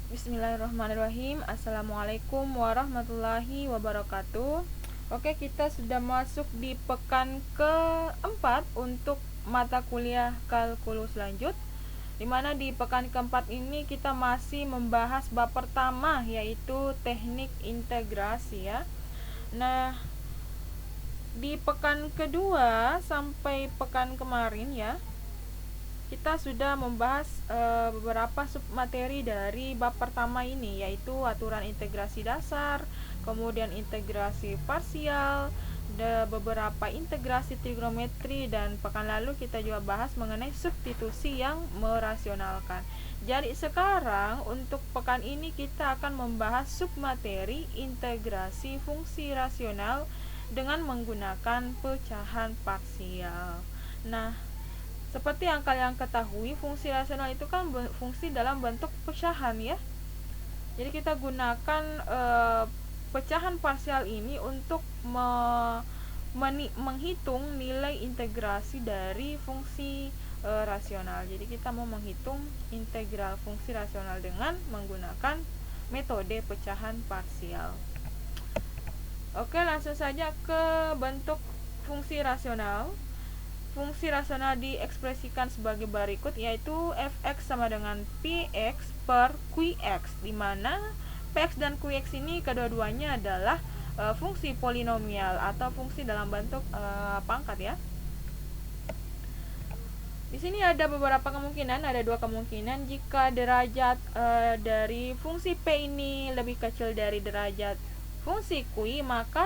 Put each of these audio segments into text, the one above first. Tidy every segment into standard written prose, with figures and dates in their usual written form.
Bismillahirrahmanirrahim. Assalamualaikum warahmatullahi wabarakatuh. Oke, kita sudah masuk di pekan keempat untuk mata kuliah kalkulus lanjut, dimana di pekan keempat ini kita masih membahas bab pertama, yaitu teknik integrasi ya. Nah, di pekan kedua sampai pekan kemarin ya, kita sudah membahas beberapa submateri dari bab pertama ini, yaitu aturan integrasi dasar, kemudian integrasi parsial, beberapa integrasi trigonometri, dan pekan lalu kita juga bahas mengenai substitusi yang merasionalkan. Jadi sekarang untuk pekan ini kita akan membahas submateri integrasi fungsi rasional dengan menggunakan pecahan parsial. Nah, seperti yang kalian ketahui, fungsi rasional itu kan fungsi dalam bentuk pecahan ya. Jadi kita gunakan pecahan parsial ini untuk menghitung nilai integrasi dari fungsi rasional. Jadi kita mau menghitung integral fungsi rasional dengan menggunakan metode pecahan parsial. Oke, langsung saja ke bentuk fungsi rasional. Fungsi rasional diekspresikan sebagai berikut, yaitu fx sama dengan px per qx, di mana px dan qx ini kedua-duanya adalah fungsi polinomial atau fungsi dalam bentuk pangkat ya. Di sini ada beberapa kemungkinan, ada dua kemungkinan. Jika derajat dari fungsi p ini lebih kecil dari derajat fungsi q, maka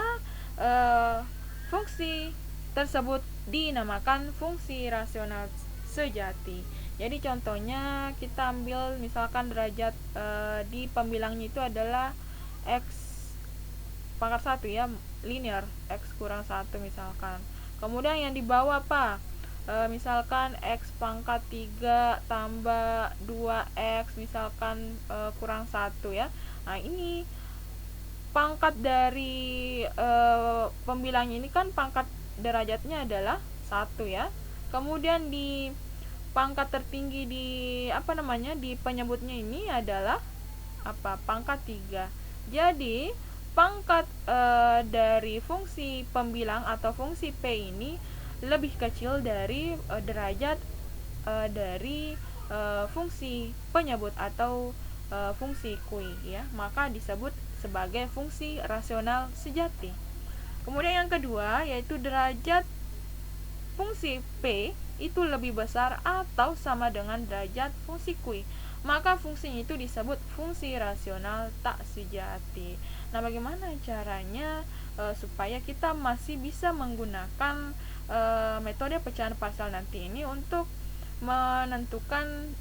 fungsi tersebut dinamakan fungsi rasional sejati. Jadi contohnya kita ambil misalkan derajat di pembilangnya itu adalah x pangkat 1 ya, linear, x kurang 1 misalkan. Kemudian yang di bawah apa? Misalkan x pangkat 3 tambah 2x misalkan kurang 1 ya. Nah, ini pangkat dari pembilangnya ini kan pangkat derajatnya adalah 1 ya. Kemudian di pangkat tertinggi di di penyebutnya ini adalah pangkat 3. Jadi pangkat dari fungsi pembilang atau fungsi p ini lebih kecil dari derajat dari fungsi penyebut atau fungsi q ya, maka disebut sebagai fungsi rasional sejati. Kemudian yang kedua, yaitu derajat fungsi p itu lebih besar atau sama dengan derajat fungsi q, maka fungsinya itu disebut fungsi rasional tak sejati. Nah, bagaimana caranya supaya kita masih bisa menggunakan metode pecahan parsial nanti ini untuk menentukan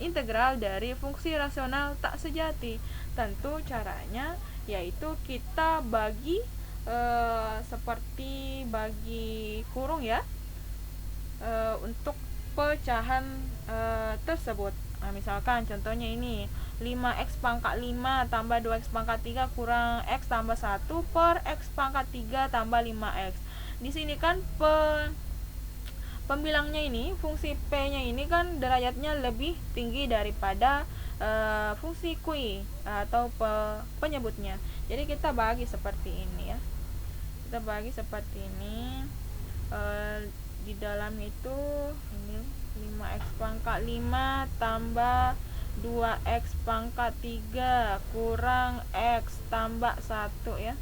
integral dari fungsi rasional tak sejati? Tentu caranya yaitu kita bagi seperti bagi kurung ya, untuk pecahan tersebut. Nah, misalkan contohnya ini 5x pangkat 5 tambah 2x pangkat 3 kurang x tambah 1 per x pangkat 3 tambah 5x. Di sini kan pembilangnya ini, fungsi p-nya ini kan derajatnya lebih tinggi daripada fungsi q atau penyebutnya. Jadi kita bagi seperti ini ya. Kita bagi seperti ini. Di dalam itu ini 5x pangkat 5 tambah 2x pangkat 3 kurang x tambah 1 ya.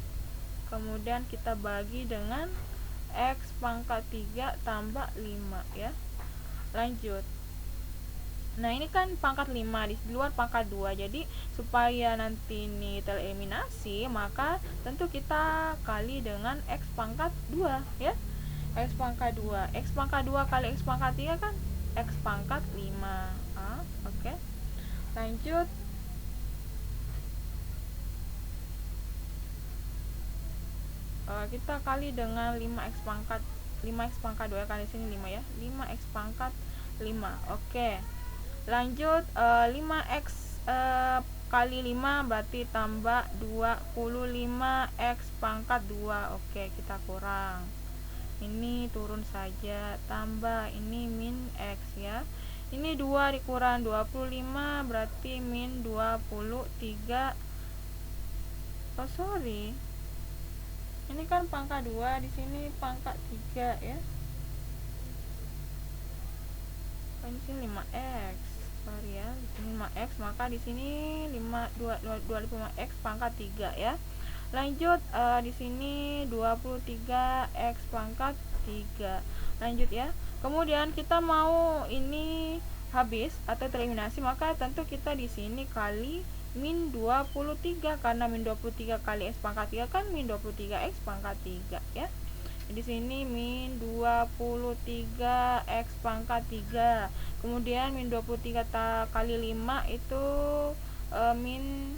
Kemudian kita bagi dengan x pangkat 3 tambah 5 ya. Lanjut. Nah, ini kan pangkat 5, di luar pangkat 2. Jadi supaya nanti ini tereliminasi, maka tentu kita kali dengan x pangkat 2 ya. X pangkat 2. X pangkat 2 kali x pangkat 3 kan x pangkat 5. Oke. Lanjut. Kita kali dengan 5x pangkat 2 kali sini 5 ya. 5x pangkat 5. Oke. Lanjut, 5x kali 5 berarti tambah 25x pangkat 2. Oke, kita kurang. Ini turun saja, tambah ini min x ya. Ini 2 dikurang 25 berarti min 23. Oh sorry, ini kan pangkat 2, di sini pangkat 3 ya. Ini sini 5x. Sorry ya, di sini 5x, maka di sini 25x pangkat 3 ya. Lanjut, di sini 23x pangkat 3. Lanjut ya. Kemudian kita mau ini habis atau tereliminasi, maka tentu kita di sini kali min 23, karena min 23 kali x pangkat 3 kan min 23x pangkat 3 ya. Di sini min 23 x pangkat 3. Kemudian min 23 kali 5 itu min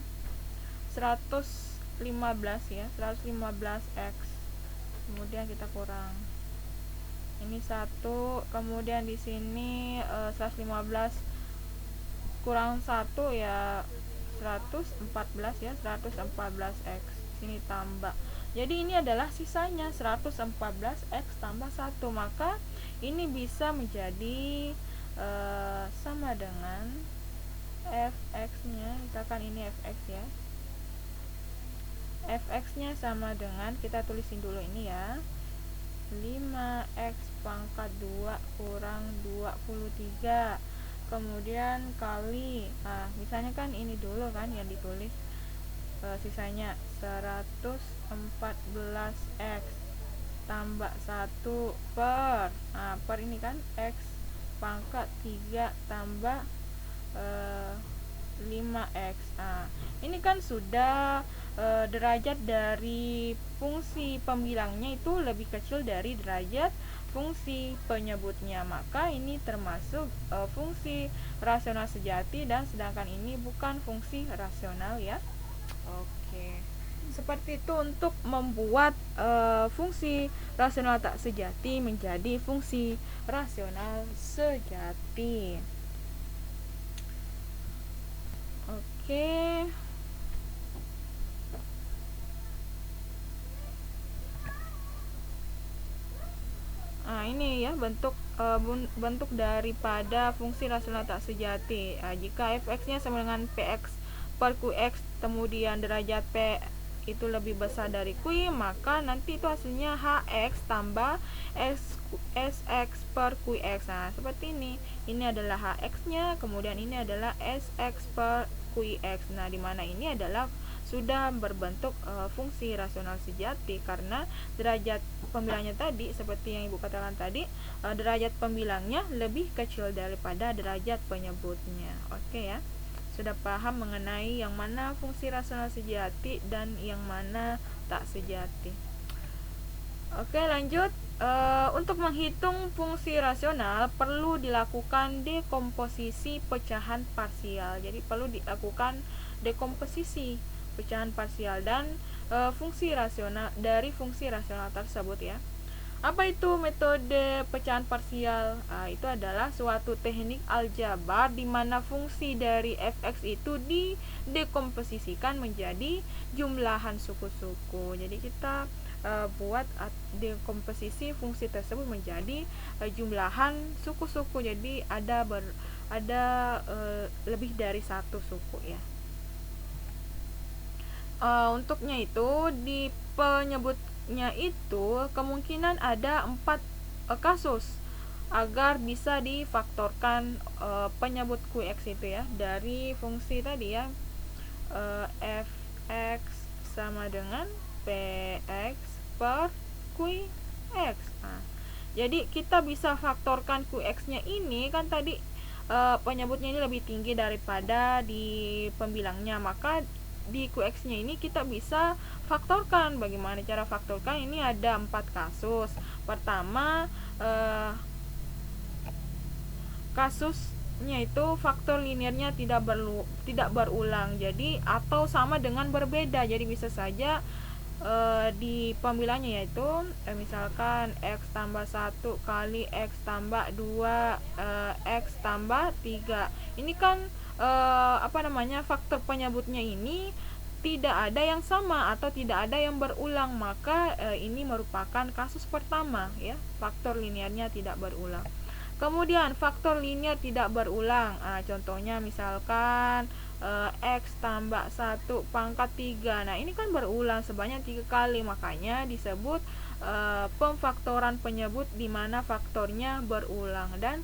115 ya, 115x. Kemudian kita kurang ini 1, kemudian di sini 115 kurang 1 ya 114 ya, 114x. Sini tambah. Jadi ini adalah sisanya 114x tambah 1, maka ini bisa menjadi sama dengan fx-nya, misalkan ini fx ya. Fx-nya sama dengan, kita tulisin dulu ini ya, 5x pangkat 2 kurang 23. Kemudian kali, misalnya kan ini dulu kan yang ditulis, sisanya 114x tambah 1 per, per ini kan x pangkat 3 tambah 5x. Ini kan sudah derajat dari fungsi pembilangnya itu lebih kecil dari derajat fungsi penyebutnya, maka ini termasuk fungsi rasional sejati, dan sedangkan ini bukan fungsi rasional ya. Oke, seperti itu untuk membuat fungsi rasional tak sejati menjadi fungsi rasional sejati. Oke. Ini ya bentuk daripada fungsi rasional tak sejati. Jika fx-nya sama dengan px per qx, kemudian derajat p itu lebih besar dari q, maka nanti itu hasilnya hx tambah sx per qx. Seperti ini. Ini adalah hx-nya, kemudian ini adalah sx per qx. Dimana ini adalah sudah berbentuk fungsi rasional sejati, karena derajat pembilangnya tadi, seperti yang ibu katakan tadi, derajat pembilangnya lebih kecil daripada derajat penyebutnya. Oke ya, sudah paham mengenai yang mana fungsi rasional sejati dan yang mana tak sejati. Oke, lanjut. Untuk menghitung fungsi rasional perlu dilakukan dekomposisi pecahan parsial. Jadi perlu dilakukan dekomposisi pecahan parsial dan fungsi rasional dari fungsi rasional tersebut ya. Apa itu metode pecahan parsial? Itu adalah suatu teknik aljabar di mana fungsi dari fx itu didekomposisikan menjadi jumlahan suku-suku. Jadi kita buat dekomposisi fungsi tersebut menjadi jumlahan suku-suku. Jadi ada lebih dari satu suku ya. Untuknya itu di penyebutnya itu kemungkinan ada 4 kasus agar bisa difaktorkan penyebut qx itu ya, dari fungsi tadi ya, fx sama dengan px per qx. Jadi kita bisa faktorkan qx-nya ini kan tadi penyebutnya ini lebih tinggi daripada di pembilangnya, maka di qx-nya ini kita bisa faktorkan. Bagaimana cara faktorkan? Ini ada 4 kasus. Pertama, kasusnya itu faktor linearnya tidak berulang. Jadi atau sama dengan berbeda. Jadi bisa saja di pembilangnya yaitu misalkan x tambah 1 kali x tambah 2 x tambah 3. Ini kan faktor penyebutnya ini tidak ada yang sama atau tidak ada yang berulang, maka ini merupakan kasus pertama ya, faktor linearnya tidak berulang. Kemudian faktor linear tidak berulang. Contohnya misalkan X tambah 1 pangkat 3. Nah, ini kan berulang sebanyak 3 kali, makanya disebut pemfaktoran penyebut di mana faktornya berulang, dan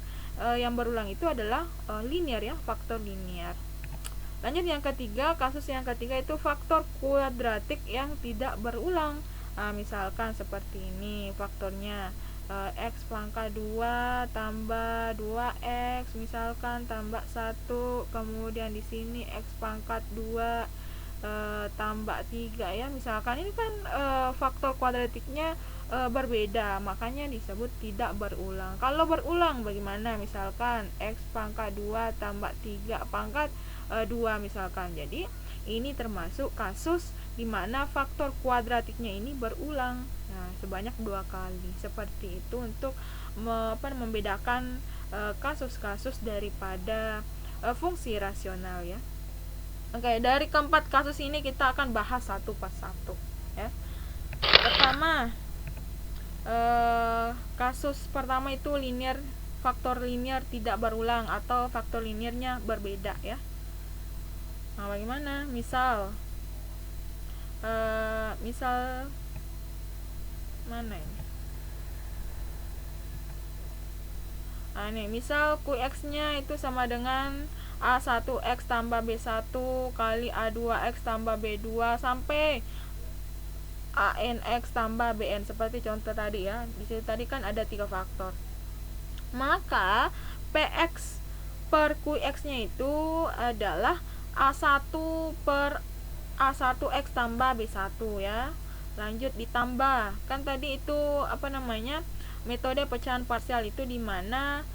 yang berulang itu adalah linear ya, faktor linear. Lanjut yang ketiga, kasus yang ketiga itu faktor kuadratik yang tidak berulang. Misalkan seperti ini faktornya, X pangkat 2 tambah 2X misalkan tambah 1, kemudian di sini X pangkat 2 tambah 3 ya, misalkan ini kan faktor kuadratiknya berbeda, makanya disebut tidak berulang. Kalau berulang bagaimana? Misalkan X pangkat 2 tambah 3 pangkat 2 misalkan. Jadi ini termasuk kasus di mana faktor kuadratiknya ini berulang. Nah, sebanyak 2 kali. Seperti itu untuk membedakan kasus-kasus daripada fungsi rasional ya. Oke, dari keempat kasus ini kita akan bahas satu persatu ya. Pertama, kasus pertama itu linear, faktor linear tidak berulang atau faktor linearnya berbeda ya. Nah, bagaimana? Misal mana ini? Ini misal QX-nya itu sama dengan A1X tambah B1 kali A2X tambah B2 sampai ANX tambah BN, seperti contoh tadi ya. Di sini tadi kan ada 3 faktor. Maka PX per QX-nya itu adalah A1 per A1X tambah B1 ya. Lanjut ditambah, kan tadi itu metode pecahan parsial itu dimana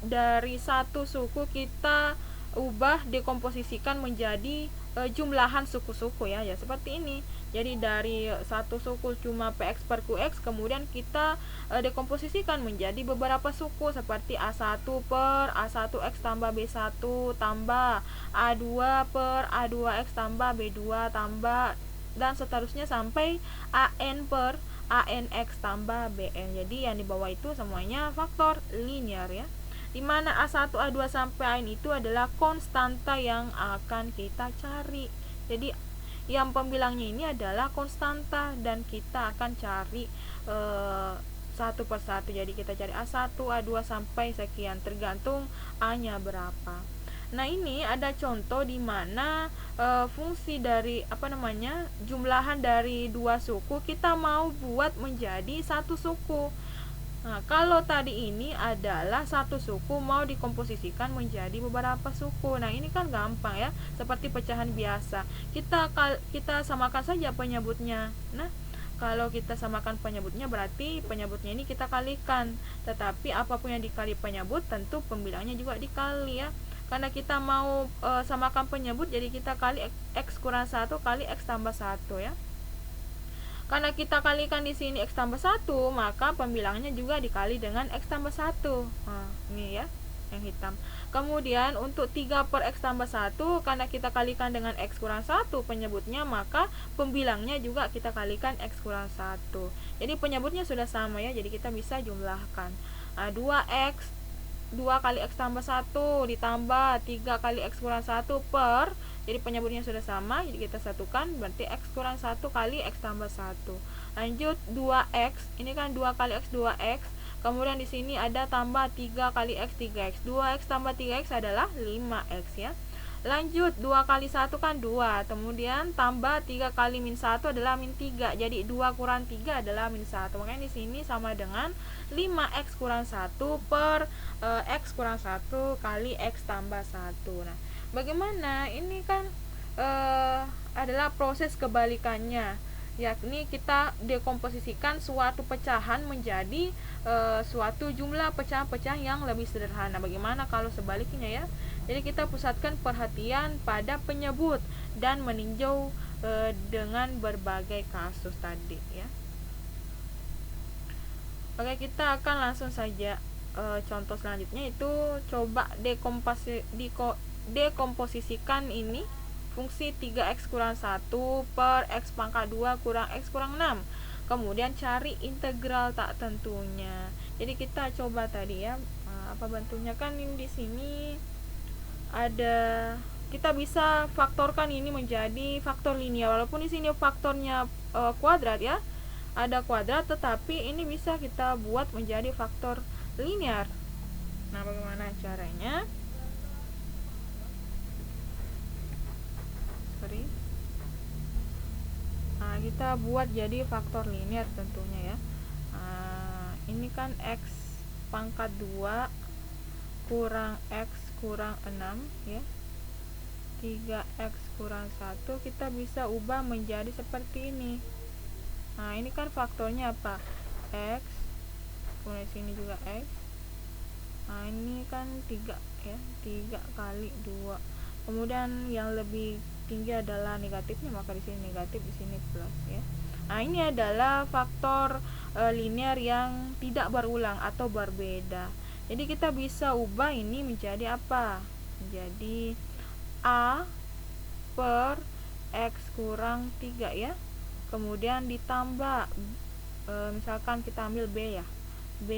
dari satu suku kita ubah dekomposisikan menjadi jumlahan suku-suku ya, seperti ini. Jadi dari satu suku cuma PX per QX, kemudian kita dekomposisikan menjadi beberapa suku seperti A1 per A1X tambah B1 tambah A2 per A2X tambah B2 tambah, dan seterusnya sampai AN per ANX tambah BN. Jadi yang di bawah itu semuanya faktor linear ya, dimana A1, A2 sampai AN itu adalah konstanta yang akan kita cari. Jadi yang pembilangnya ini adalah konstanta dan kita akan cari satu persatu. Jadi kita cari A1, A2 sampai sekian, tergantung A-nya berapa. Nah, ini ada contoh di mana fungsi dari jumlahan dari 2 suku kita mau buat menjadi satu suku. Nah, kalau tadi ini adalah satu suku mau dikomposisikan menjadi beberapa suku. Nah, ini kan gampang ya, seperti pecahan biasa. Kita samakan saja penyebutnya. Nah, kalau kita samakan penyebutnya berarti penyebutnya ini kita kalikan. Tetapi apapun yang dikali penyebut tentu pembilangnya juga dikali ya. Karena kita mau samakan penyebut, jadi kita kali X kurang 1 kali X tambah 1 ya. Karena kita kalikan di sini X tambah 1, maka pembilangnya juga dikali dengan X tambah 1. Nah, ini ya, yang hitam. Kemudian untuk 3 per X tambah 1, karena kita kalikan dengan X kurang 1 penyebutnya, maka pembilangnya juga kita kalikan X kurang 1. Jadi penyebutnya sudah sama ya, jadi kita bisa jumlahkan. 2X 2 kali X tambah 1 ditambah 3 kali X kurang 1 per, jadi penyebutnya sudah sama, jadi kita satukan, berarti X kurang 1 kali X tambah 1. Lanjut 2X, ini kan 2 kali X 2X, kemudian di sini ada tambah 3 kali X 3X. 2X tambah 3X adalah 5X ya. Lanjut 2 kali 1 kan 2, kemudian tambah 3 kali min 1 adalah min 3. Jadi 2 kurang 3 adalah min 1. Makanya di sini sama dengan 5X kurang 1 per X kurang 1 kali X tambah 1. Nah, bagaimana? Ini kan adalah proses kebalikannya, yakni kita dekomposisikan suatu pecahan menjadi suatu jumlah pecah-pecah yang lebih sederhana. Bagaimana kalau sebaliknya ya? Jadi kita pusatkan perhatian pada penyebut dan meninjau dengan berbagai kasus tadi ya. Oke, kita akan langsung saja contoh selanjutnya, itu coba dekomposisikan ini fungsi 3X kurang 1 per X pangkat 2 kurang X kurang 6. Kemudian cari integral tak tentunya. Jadi kita coba tadi ya, apa bentuknya, kan ini di sini ada, kita bisa faktorkan ini menjadi faktor linear, walaupun di sini faktornya kuadrat ya, ada kuadrat, tetapi ini bisa kita buat menjadi faktor linear. Nah, bagaimana caranya? Nah, kita buat jadi faktor linear tentunya ya. Ini kan x pangkat 2 kurang x kurang 6 ya, 3x kurang 1 kita bisa ubah menjadi seperti ini. Nah, ini kan faktornya apa? X, kemudian sini juga x. Nah, ini kan 3 ya, 3 kali 2. Kemudian yang lebih tinggi adalah negatifnya, maka di sini negatif, di sini plus ya. Nah, ini adalah faktor linear yang tidak berulang atau berbeda. Jadi kita bisa ubah ini menjadi apa? Menjadi A per x kurang 3 ya. Kemudian ditambah misalkan kita ambil B ya. B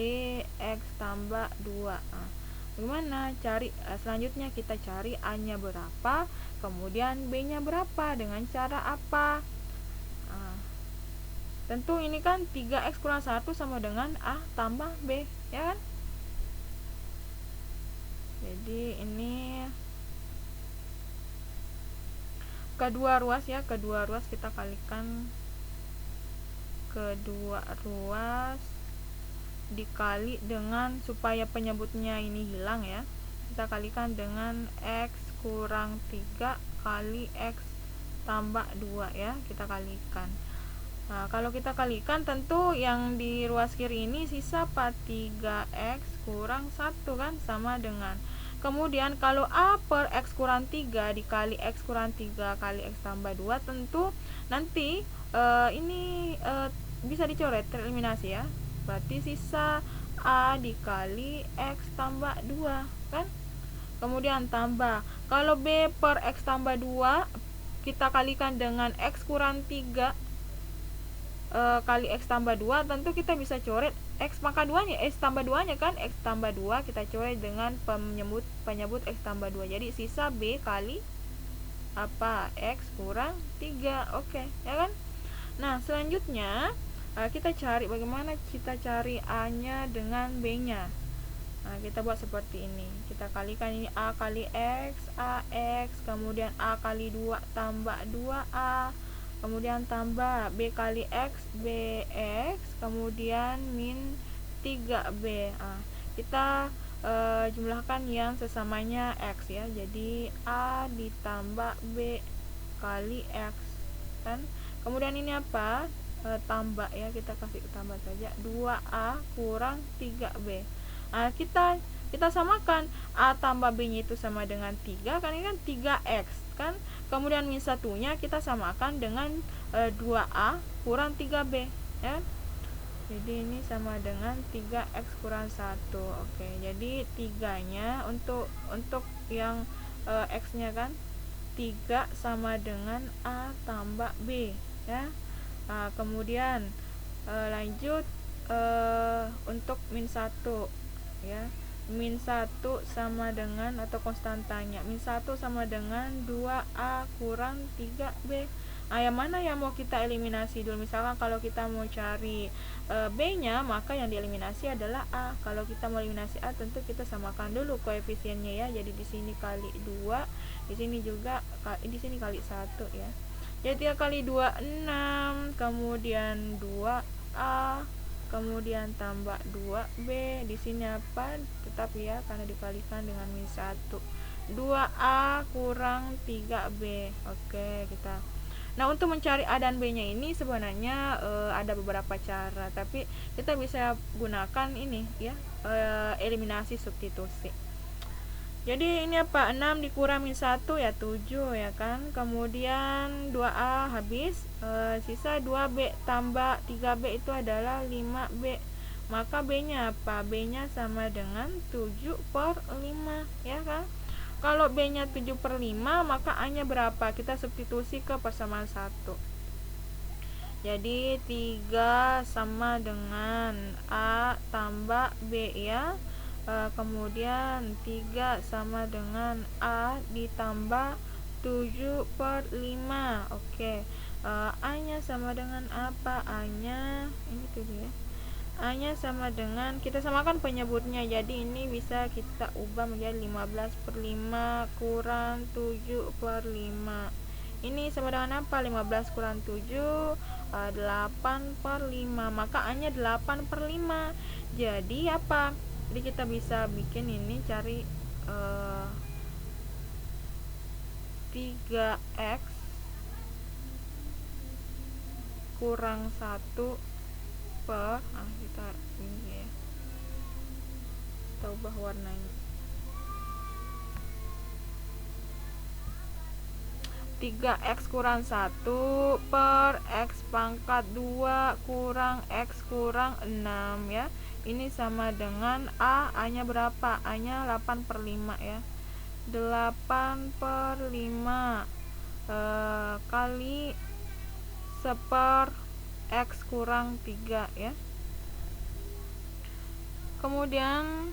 x tambah 2. Nah, gimana cari selanjutnya? Kita cari A-nya berapa, kemudian B-nya berapa, dengan cara apa? Tentu ini kan 3x kurang 1 sama dengan A tambah B ya kan. Jadi ini kedua ruas ya, kedua ruas kita kalikan, kedua ruas dikali dengan, supaya penyebutnya ini hilang ya, kita kalikan dengan x kurang 3 kali x tambah 2 ya, kita kalikan. Nah, kalau kita kalikan tentu yang di ruas kiri ini sisa 3x kurang 1 kan, sama dengan, kemudian kalau A per x kurang 3 dikali x kurang 3 kali x tambah 2, tentu nanti ini bisa dicoret, tereliminasi ya, berarti sisa A dikali x tambah 2 kan. Kemudian tambah, kalau B per x tambah 2 kita kalikan dengan x kurang 3 kali x tambah 2, tentu kita bisa coret x pangkat 2 nya, x tambah 2 nya kan, x tambah 2 kita coret dengan penyebut x tambah 2, jadi sisa B kali apa, x kurang 3. Oke ya kan. Nah, selanjutnya kita cari bagaimana kita cari A nya dengan B nya. Nah, kita buat seperti ini, kita kalikan ini A kali x, AX, kemudian A kali 2 tambah 2A, kemudian tambah B kali x, BX, kemudian min 3B. Kita jumlahkan yang sesamanya x ya, jadi A ditambah B kali x kan. Kemudian ini apa? Tambah ya, kita kasih tambah saja, 2A kurang 3B. Nah, kita samakan, A tambah B nya itu sama dengan 3 kan, ini kan 3x kan. Kemudian min satunya kita samakan dengan 2A kurang 3B ya. Jadi ini sama dengan 3x kurang 1. Oke, jadi 3-nya untuk yang x nya kan 3 sama dengan A tambah B ya. Nah, kemudian lanjut untuk min 1 ya, min 1 sama dengan, atau konstantanya min 1 sama dengan 2A kurang 3B. Nah, yang mana yang mau kita eliminasi dulu? Misalkan kalau kita mau cari B nya, maka yang dieliminasi adalah A. Kalau kita mau eliminasi A, tentu kita samakan dulu koefisiennya ya. Jadi di sini kali 2, di sini juga di sini kali 1 ya. Jadi 3 kali 2 6, kemudian 2A, kemudian tambah 2B, di sini apa? Tetap ya, karena dikalikan dengan min 1. 2A kurang 3B. Oke, kita. Nah, untuk mencari A dan B nya ini sebenarnya ada beberapa cara, tapi kita bisa gunakan ini ya, eliminasi substitusi. Jadi ini apa? 6 dikurang min 1 ya 7 ya kan. Kemudian 2A habis, sisa 2B tambah 3B itu adalah 5B. Maka B nya apa? B nya sama dengan 7 per 5 ya kan. Kalau B nya 7 per 5, maka A nya berapa? Kita substitusi ke persamaan 1. Jadi 3 sama dengan A tambah B ya. Kemudian 3 sama dengan A ditambah 7/5. Oke. A nya sama dengan apa? A nya ini tuh ya. A nya sama dengan, kita samakan penyebutnya, jadi ini bisa kita ubah menjadi 15/5 kurang 7/5. Ini sama dengan apa? 15 kurang 7, 8/5. Maka A nya 8/5. Jadi apa? Jadi kita bisa bikin ini, cari 3x kurang 1 per, kita ini ya, kita ubah warnanya. 3x kurang 1 per x pangkat 2 kurang x kurang 6 ya. Ini sama dengan A nya berapa? A nya 8/5 ya. 8/5 kali 1/, x kurang 3 ya. Kemudian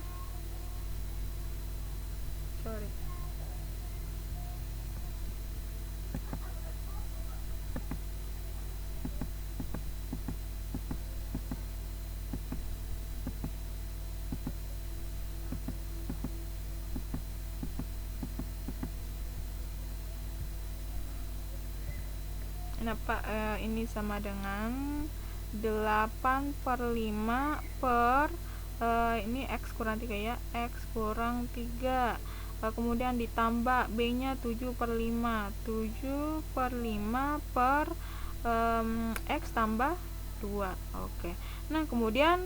kenapa ini sama dengan 8/5 per ini x kurang 3 ya, x kurang 3, kemudian ditambah B nya 7/5 per x tambah 2. Oke. Nah, kemudian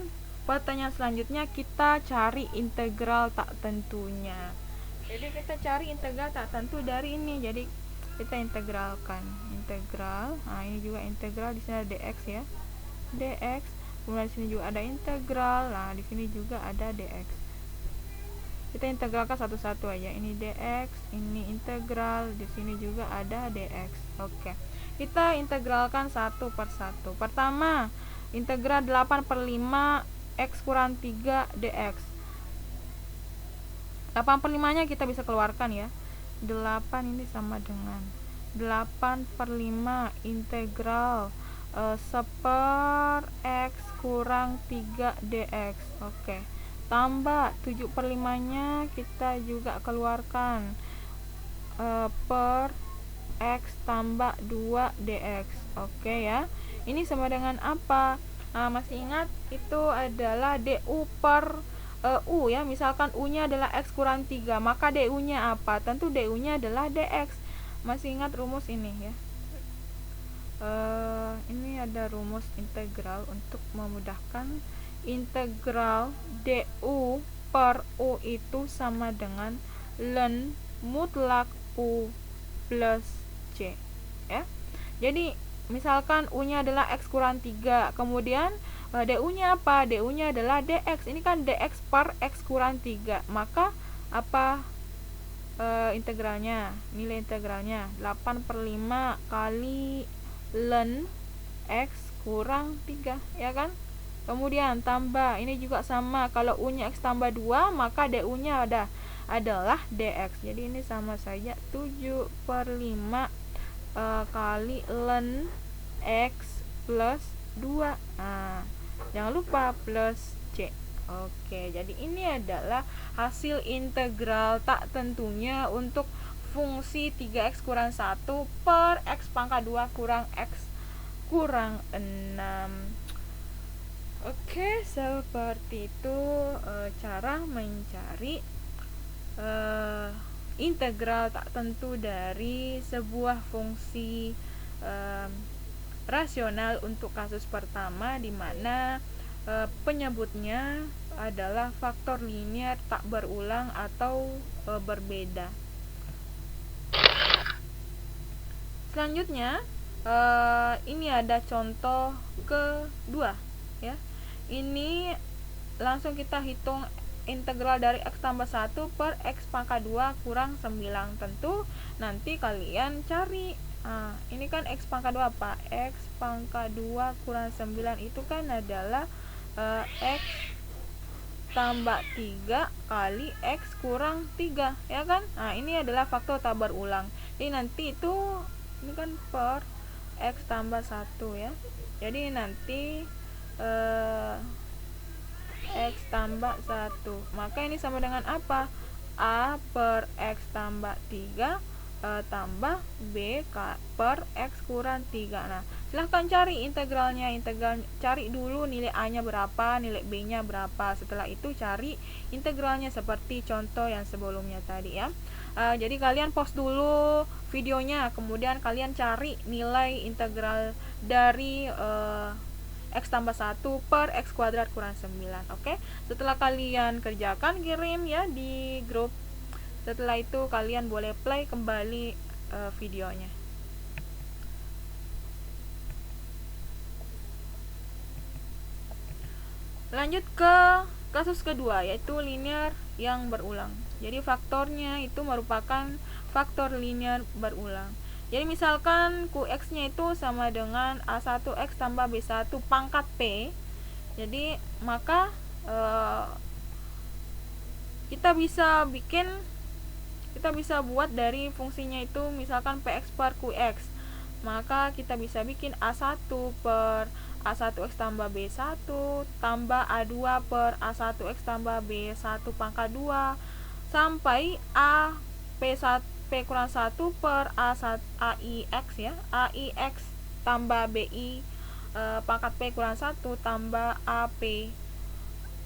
pertanyaan selanjutnya kita cari integral tak tentunya. Jadi kita cari integral tak tentu dari ini. Jadi kita integralkan, nah ini juga integral, di sini ada dx ya, dx, kemudian di sini juga ada integral, nah di sini juga ada dx. Kita integralkan satu-satu aja, ini dx, ini integral, di sini juga ada dx. Oke, kita integralkan satu per satu. Pertama, integral 8/5 x kurang 3 dx. 8/5 nya kita bisa keluarkan ya. 8 ini sama dengan 8/5 integral 1/, x kurang 3 dx. Oke. Tambah 7/5 nya kita juga keluarkan, per x tambah 2 dx. Oke ya. Ini sama dengan apa? Masih ingat itu adalah du per u ya. Misalkan u nya adalah x kurang 3, maka du nya apa? Tentu du nya adalah dx. Masih ingat rumus ini ya. Ini ada rumus integral untuk memudahkan. Integral du per u itu sama dengan ln mutlak u plus c ya. Jadi misalkan u nya adalah x kurang 3, kemudian du nya apa? Du nya adalah dx. Ini kan dx per x kurang 3, maka apa integralnya? Nilai integralnya 8/5 kali ln x kurang 3 ya kan. Kemudian tambah, ini juga sama, kalau u nya x tambah 2, maka du nya adalah dx. Jadi ini sama saja 7/5 kali ln x plus 2. Jangan lupa plus c. Oke, jadi ini adalah hasil integral tak tentunya untuk fungsi 3x kurang 1 per x pangkat 2 kurang x kurang 6. Oke, seperti itu cara mencari integral tak tentu dari sebuah fungsi rasional untuk kasus pertama, di mana penyebutnya adalah faktor linier tak berulang atau berbeda. Selanjutnya ini ada contoh kedua ya. Ini langsung kita hitung integral dari X tambah 1 per X pangkat 2 kurang 9. Tentu nanti kalian cari, ini kan X pangkat 2 apa? X pangkat 2 kurang 9 itu kan adalah X tambah 3 kali X kurang 3, ya kan? Nah, ini adalah faktor tak berulang. Jadi nanti itu, ini kan per X tambah 1 ya. Jadi nanti X tambah 1, maka ini sama dengan apa? A per X tambah 3 tambah B per X kurang 3. Nah, silahkan cari integralnya. Cari dulu nilai A nya berapa, nilai B nya berapa. Setelah itu cari integralnya seperti contoh yang sebelumnya tadi ya. Jadi kalian pause dulu videonya, kemudian kalian cari nilai integral dari X tambah 1 per X kuadrat kurang 9. Oke? Setelah kalian kerjakan, kirim ya di grup. Setelah itu kalian boleh play kembali videonya. Lanjut ke kasus kedua, yaitu linear yang berulang. Jadi faktornya itu merupakan faktor linear berulang. Jadi misalkan Qx nya itu sama dengan A1X tambah B1 pangkat P. Jadi maka kita bisa buat dari fungsinya itu misalkan Px per Qx. Maka kita bisa bikin A1 per A1X tambah B1 tambah A2 per A1X tambah B1 pangkat 2 sampai A P kurang 1 per AIX ya, AIX tambah BI pangkat P kurang 1 tambah AP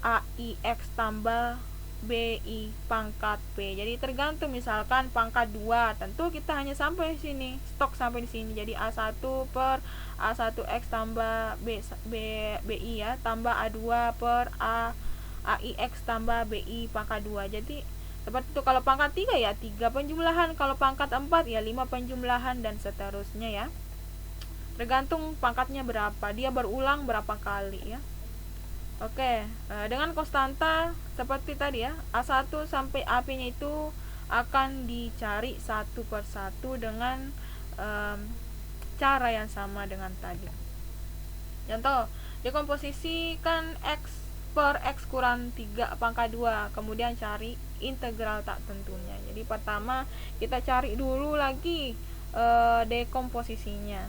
AIX tambah BI pangkat P. Jadi tergantung, misalkan pangkat 2, tentu kita hanya sampai sini, stok sampai di sini. Jadi A1 per A1X tambah BI ya, tambah A2 per AIX tambah BI pangkat 2. Jadi seperti itu. Kalau pangkat 3 ya 3 penjumlahan, kalau pangkat 4 ya 5 penjumlahan, dan seterusnya ya. Tergantung pangkatnya berapa, dia berulang berapa kali ya. Oke, dengan konstanta seperti tadi ya, A1 sampai AP nya itu akan dicari satu per satu dengan cara yang sama dengan tadi. Contoh, dekomposisikan X per X kurang 3 pangkat 2, kemudian cari integral tak tentunya. Jadi pertama kita cari dulu lagi dekomposisinya.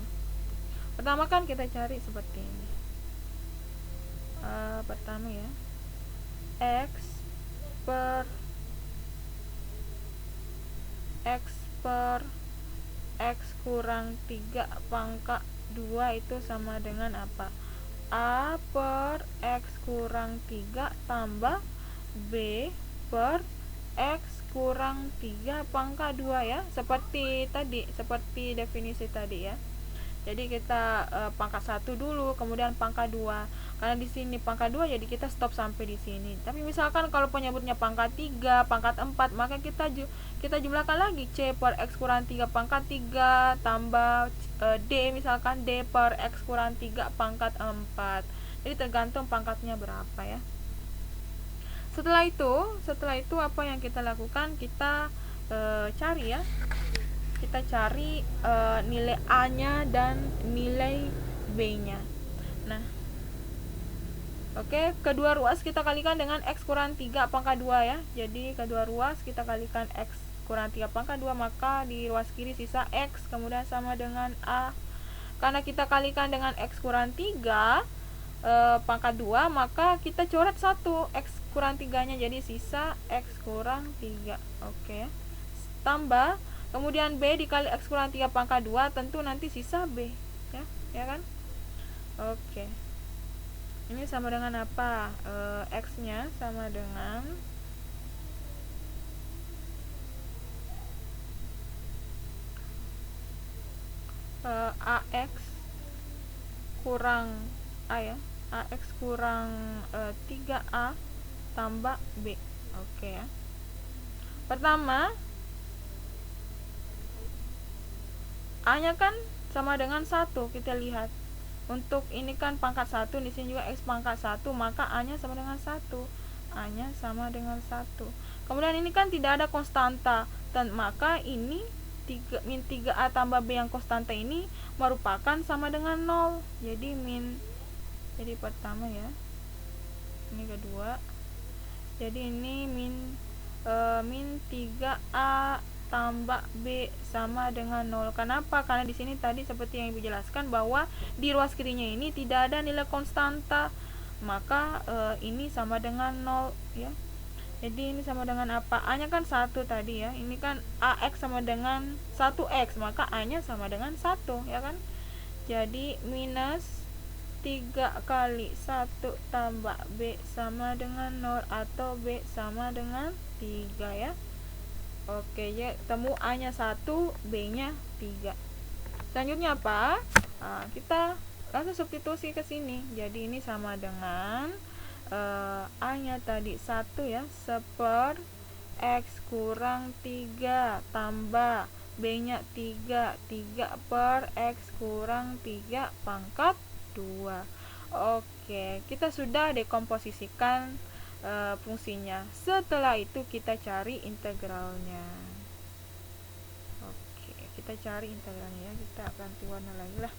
Pertama kan kita cari seperti ini. Pertama ya, X per X kurang 3 pangkat 2 itu sama dengan apa? A per X kurang 3 tambah B per X kurang 3 pangkat 2 ya, seperti tadi, seperti definisi tadi ya. Jadi kita pangkat 1 dulu, kemudian pangkat 2. Karena di sini pangkat 2, jadi kita stop sampai di sini. Tapi misalkan kalau penyebutnya pangkat 3, pangkat 4, maka kita jumlahkan lagi C per X kurang 3 pangkat 3 tambah D, misalkan D per X kurang 3 pangkat 4. Jadi tergantung pangkatnya berapa ya. Setelah itu apa yang kita lakukan? Kita cari ya. Kita cari nilai A nya dan nilai B nya. Nah, oke, kedua ruas kita kalikan dengan X kurang 3 pangkat 2 ya. Jadi kedua ruas kita kalikan X kurang 3 pangkat 2, maka di ruas kiri sisa X, kemudian sama dengan A. Karena kita kalikan dengan X kurang 3 pangkat 2, maka kita coret 1 X kurang 3 nya, jadi sisa X kurang 3. Oke, tambah, kemudian B dikali X kurang 3 pangkat 2, tentu nanti sisa B ya, ya kan? Oke, ini sama dengan apa? X nya sama dengan AX kurang A ya, AX kurang 3A tambah B. Oke ya. Pertama, A nya kan sama dengan 1, kita lihat. Untuk ini kan pangkat 1, di sini juga X pangkat 1, maka A nya sama dengan 1. A-nya sama dengan 1. Kemudian ini kan tidak ada konstanta, dan maka ini min 3A tambah B yang konstanta ini merupakan sama dengan 0. Jadi pertama ya, ini kedua, jadi ini min 3A tambah B sama dengan 0. Kenapa? Karena di sini tadi seperti yang Ibu jelaskan bahwa di ruas kirinya ini tidak ada nilai konstanta, maka ini sama dengan 0 ya. Jadi ini sama dengan apa? A-nya kan 1 tadi ya. Ini kan AX sama dengan 1X, maka A-nya sama dengan 1 ya kan. Jadi minus 3 kali 1 tambah B sama dengan 0 atau B sama dengan 3 ya. Oke, ya, temu A-nya 1, B-nya 3. Selanjutnya apa? Nah, kita langsung substitusi ke sini. Jadi ini sama dengan A-nya tadi 1 ya, 1/, X kurang 3 tambah B-nya 3 per X kurang 3 pangkat 2. Oke, kita sudah dekomposisikan fungsinya. Setelah itu kita cari integralnya. Oke, kita cari integralnya ya. Kita ganti warna lagi lah.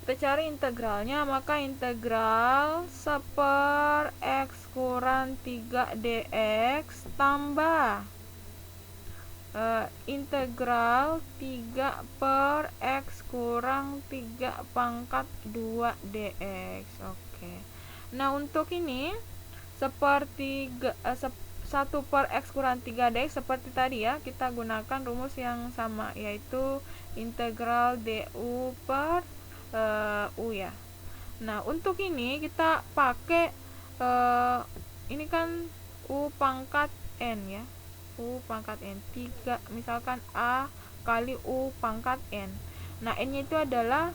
Kita cari integralnya, maka integral 1/, X kurang 3 dx tambah integral 3 per X kurang 3 pangkat 2 dx. Oke. Nah, untuk ini 1/X kurang 3 dx seperti tadi ya, kita gunakan rumus yang sama, yaitu integral du per u ya. Nah, untuk ini kita pakai ini kan u pangkat n ya. U pangkat n 3, misalkan A kali U pangkat n. Nah, n nya itu adalah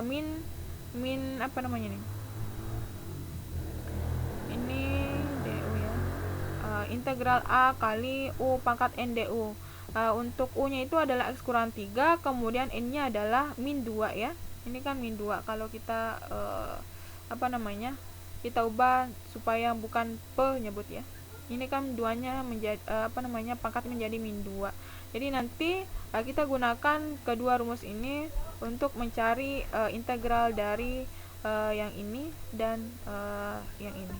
min apa namanya nih, ini du ya, integral A kali U pangkat n du. Untuk U nya itu adalah X kurang 3, kemudian n nya adalah min 2 ya. Ini kan min 2, kalau kita kita ubah supaya bukan P nyebut ya. Ini kan 2-nya menjadi pangkat menjadi min 2. Jadi nanti kita gunakan kedua rumus ini untuk mencari integral dari yang ini dan yang ini.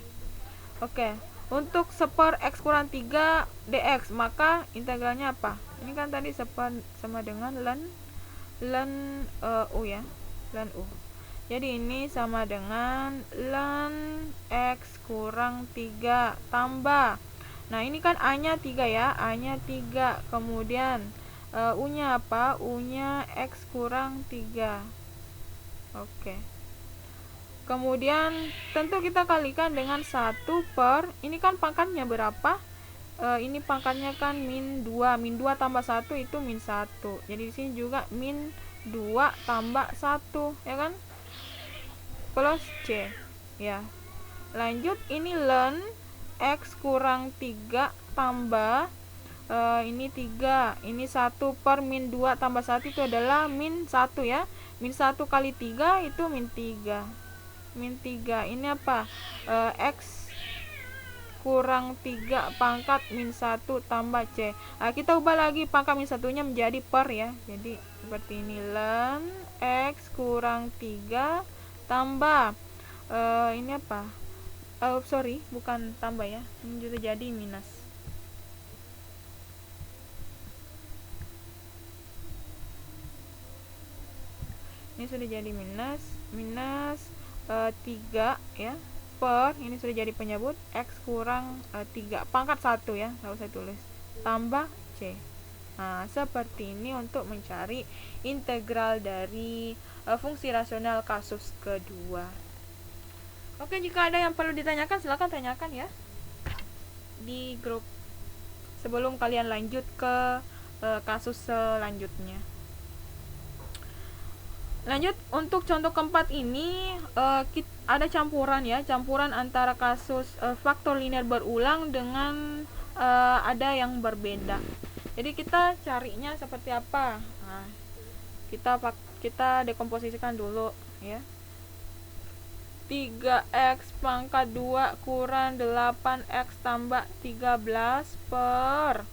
Oke, untuk 1/X kurang 3 dx, maka integralnya apa? Ini kan tadi sama dengan ln u ya, ln u. Jadi ini sama dengan ln X kurang 3 tambah, nah ini kan A-nya 3 ya, A-nya 3, kemudian U-nya apa? U-nya X kurang 3. Oke. Kemudian tentu kita kalikan dengan 1 per, ini kan pangkatnya berapa? Ini pangkatnya kan min 2. Min 2 tambah 1 itu min 1. Jadi di sini juga min 2 tambah 1, ya kan? Plus C ya. Lanjut, ini ln X kurang 3 tambah ini 3, ini 1 per min 2 tambah 1 itu adalah min 1 ya. Min 1 kali 3 itu min 3. Min 3 ini apa? X kurang 3 pangkat min 1 tambah C. Kita ubah lagi pangkat min 1 nya menjadi per ya. Jadi seperti ini, ln X kurang 3 tambah ini apa? Sorry, bukan tambah ya, ini juga jadi minus. Ini sudah jadi minus 3 ya, per ini sudah jadi penyebut X kurang 3 pangkat 1 ya, nggak usah tulis, tambah C. Nah, seperti ini untuk mencari integral dari fungsi rasional kasus kedua. Oke, jika ada yang perlu ditanyakan silakan tanyakan ya di grup sebelum kalian lanjut ke kasus selanjutnya. Lanjut, untuk contoh keempat ini ada campuran ya, campuran antara kasus faktor linear berulang dengan ada yang berbeda. Jadi kita carinya seperti apa? Nah, kita dekomposisikan dulu ya. 3x pangkat 2 kurang 8x tambah 13 per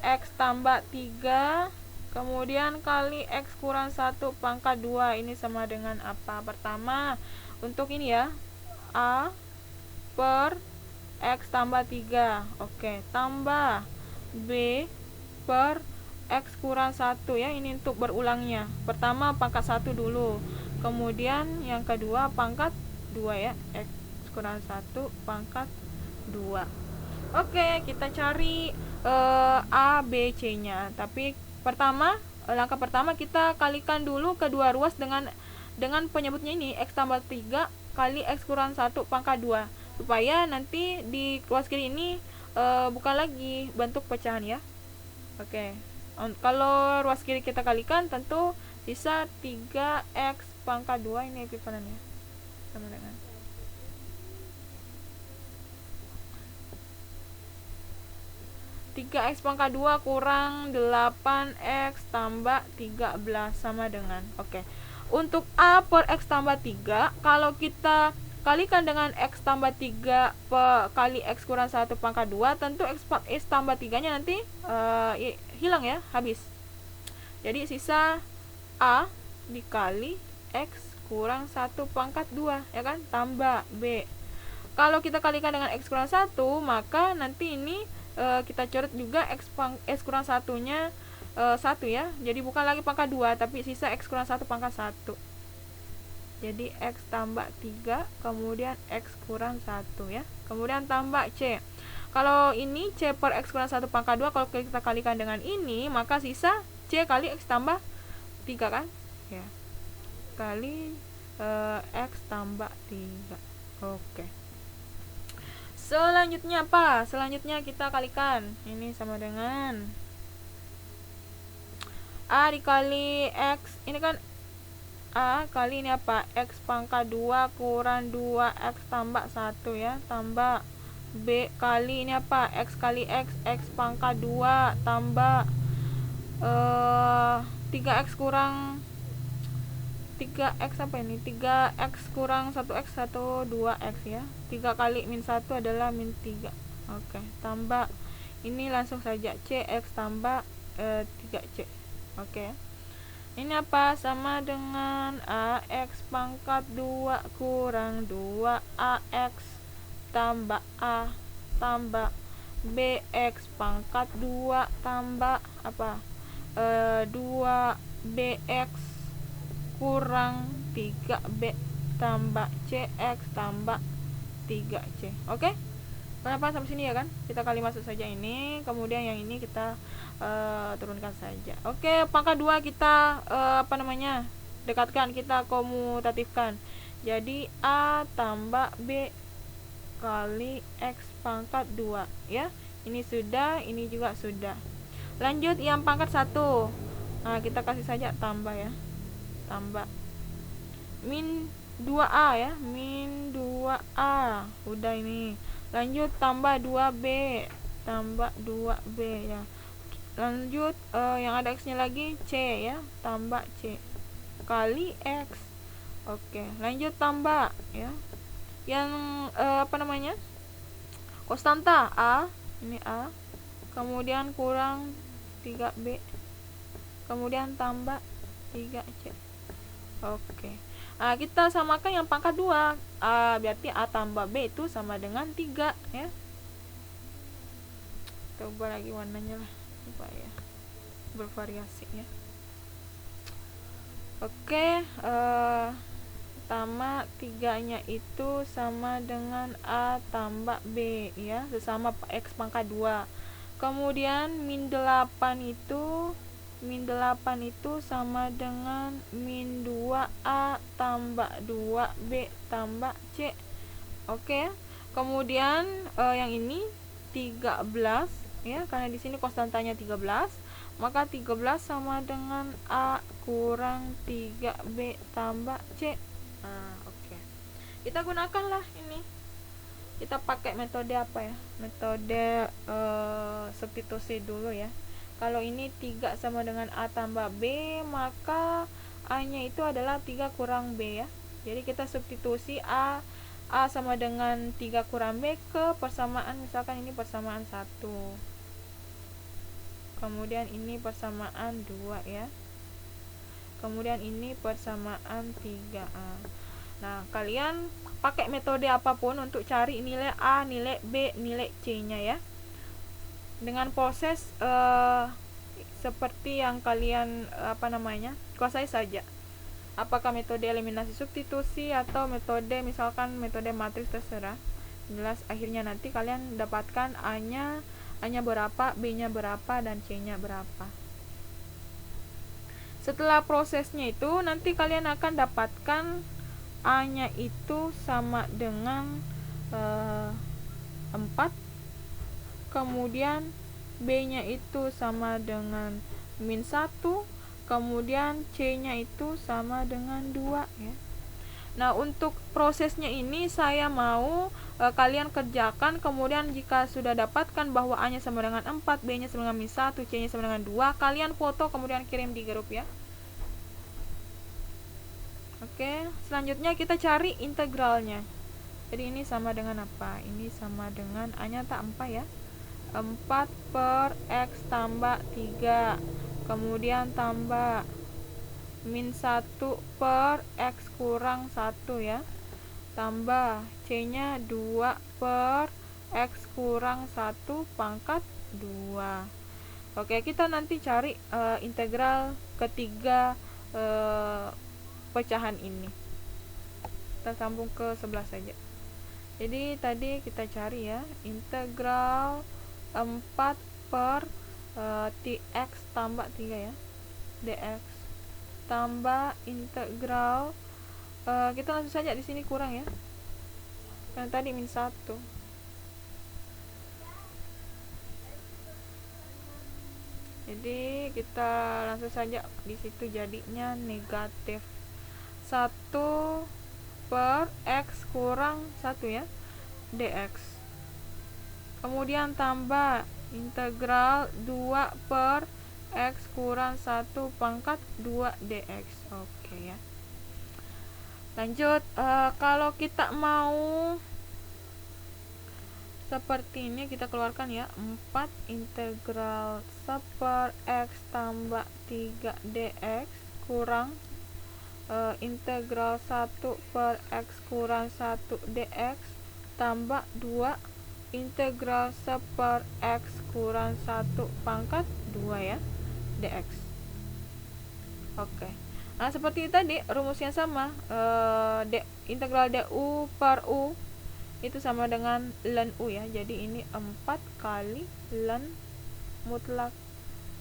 x tambah 3 kemudian kali x kurang 1 pangkat 2. Ini sama dengan apa? Pertama, untuk ini ya, a per x tambah 3. Oke, tambah b per x kurang 1 ya. Ini untuk berulangnya. Pertama pangkat 1 dulu. Kemudian yang kedua pangkat 2 ya. X kurang 1 pangkat 2. Oke, kita cari A, B, C-nya. Tapi langkah pertama kita kalikan dulu kedua ruas dengan penyebutnya ini, X tambah 3 kali X kurang 1 pangkat 2. Supaya nanti di ruas kiri ini bukan lagi bentuk pecahan ya. Oke. Kalau ruas kiri kita kalikan, tentu sisa 3x pangkat 2 ini ekuivalennya sama dengan 3x pangkat 2 kurang 8x tambah 13 sama dengan untuk A per x tambah 3, kalau kita kalikan dengan x tambah 3 per kali x kurang 1 pangkat 2, tentu x tambah 3 nya nanti hilang ya, habis. Jadi sisa A dikali x kurang 1 pangkat 2 ya kan, tambah B. Kalau kita kalikan dengan x kurang 1, maka nanti ini kita coret juga x kurang 1 nya 1 ya. Jadi bukan lagi pangkat 2, tapi sisa x kurang 1 pangkat 1. Jadi x tambah 3, kemudian x kurang 1 ya. Kemudian tambah C. Kalau ini C per x kurang 1 pangkat 2, kalau kita kalikan dengan ini, maka sisa C kali x tambah 3 kan? Ya. Kali x tambah 3. Oke. Selanjutnya apa? Selanjutnya kita kalikan. Ini sama dengan A dikali X. Ini kan A kali ini apa? X pangkat 2 kurang 2X tambah 1 ya. Tambah B kali ini apa? X kali X. X pangkat 2 tambah 3X kurang 3x apa ini? 3x kurang 1x 2x ya. 3 kali min 1 adalah min 3. Oke, tambah ini langsung saja C x tambah 3C. Oke. Ini apa? Sama dengan AX pangkat 2 kurang 2AX tambah A tambah BX pangkat 2 tambah apa? 2BX kurang 3B tambah CX tambah 3C. Oke? Kenapa sampai sini ya kan? Kita kali masuk saja ini, kemudian yang ini kita turunkan saja. Oke, pangkat 2 kita dekatkan, kita komutatifkan. Jadi A tambah B kali X pangkat 2 ya. Ini sudah, ini juga sudah. Lanjut yang pangkat 1. Nah, kita kasih saja tambah ya. Tambah min 2A ya, min 2A. Udah ini. Lanjut tambah 2B, tambah 2B ya. Lanjut yang ada X nya lagi C ya, tambah C kali X. Oke, lanjut tambah ya. Yang konstanta A, ini A. Kemudian kurang 3B. Kemudian tambah 3C. Oke. Nah, kita samakan yang pangkat 2. Berarti A tambah B itu sama dengan 3 ya. Coba lagi warnanya lah supaya bervariasi ya. Oke, pertama 3-nya itu sama dengan A tambah B ya, sesama X pangkat 2. Kemudian min 8 itu sama dengan min 2A tambah 2B tambah C. Oke. Kemudian yang ini 13 ya, karena di sini konstantanya 13, maka 13 sama dengan A kurang 3B tambah C. Nah, oke. Kita gunakanlah ini. Kita pakai metode apa ya? Metode substitusi dulu ya. Kalau ini 3 sama dengan A tambah B, maka A nya itu adalah 3 kurang B ya. Jadi kita substitusi A sama dengan 3 kurang B ke persamaan, misalkan ini persamaan 1. Kemudian ini persamaan 2 ya. Kemudian ini persamaan 3A. Nah, kalian pakai metode apapun untuk cari nilai A, nilai B, nilai C-nya ya. Dengan proses seperti yang kalian kuasai saja. Apakah metode eliminasi substitusi atau metode misalkan metode matriks, terserah. Jelas akhirnya nanti kalian dapatkan A-nya berapa, B-nya berapa, dan C-nya berapa. Setelah prosesnya itu nanti kalian akan dapatkan A-nya itu sama dengan 4, kemudian B-nya itu sama dengan -1, kemudian C-nya itu sama dengan 2 ya. Nah, untuk prosesnya ini saya mau kalian kerjakan, kemudian jika sudah dapatkan bahwa A-nya sama dengan 4, B-nya sama dengan -1, C-nya sama dengan 2, kalian foto kemudian kirim di grup ya. Oke, selanjutnya kita cari integralnya. Jadi ini sama dengan apa? Ini sama dengan A-nya tak 4 ya. 4 per X tambah 3, kemudian tambah -1 per X kurang 1 ya, tambah C-nya 2 per X kurang 1 pangkat 2. Oke, kita nanti cari integral ketiga pecahan ini. Kita sambung ke sebelah saja. Jadi tadi kita cari ya, integral 4 per X tambah 3 ya, dx, tambah integral kita langsung saja di sini kurang ya, yang tadi -1. Jadi kita langsung saja di situ jadinya negatif 1 per X kurang 1 ya, dx. Kemudian tambah integral 2 per X kurang 1 pangkat 2 dx. Oke ya. Lanjut, kalau kita mau seperti ini, kita keluarkan ya, 4 integral 1 per X tambah 3 dx kurang integral 1 per X kurang 1 dx tambah 2 integral 1 per X kurang 1 pangkat 2 ya, dx. Oke. Nah, seperti tadi rumusnya sama, integral du per u itu sama dengan ln u ya. Jadi ini 4 kali ln mutlak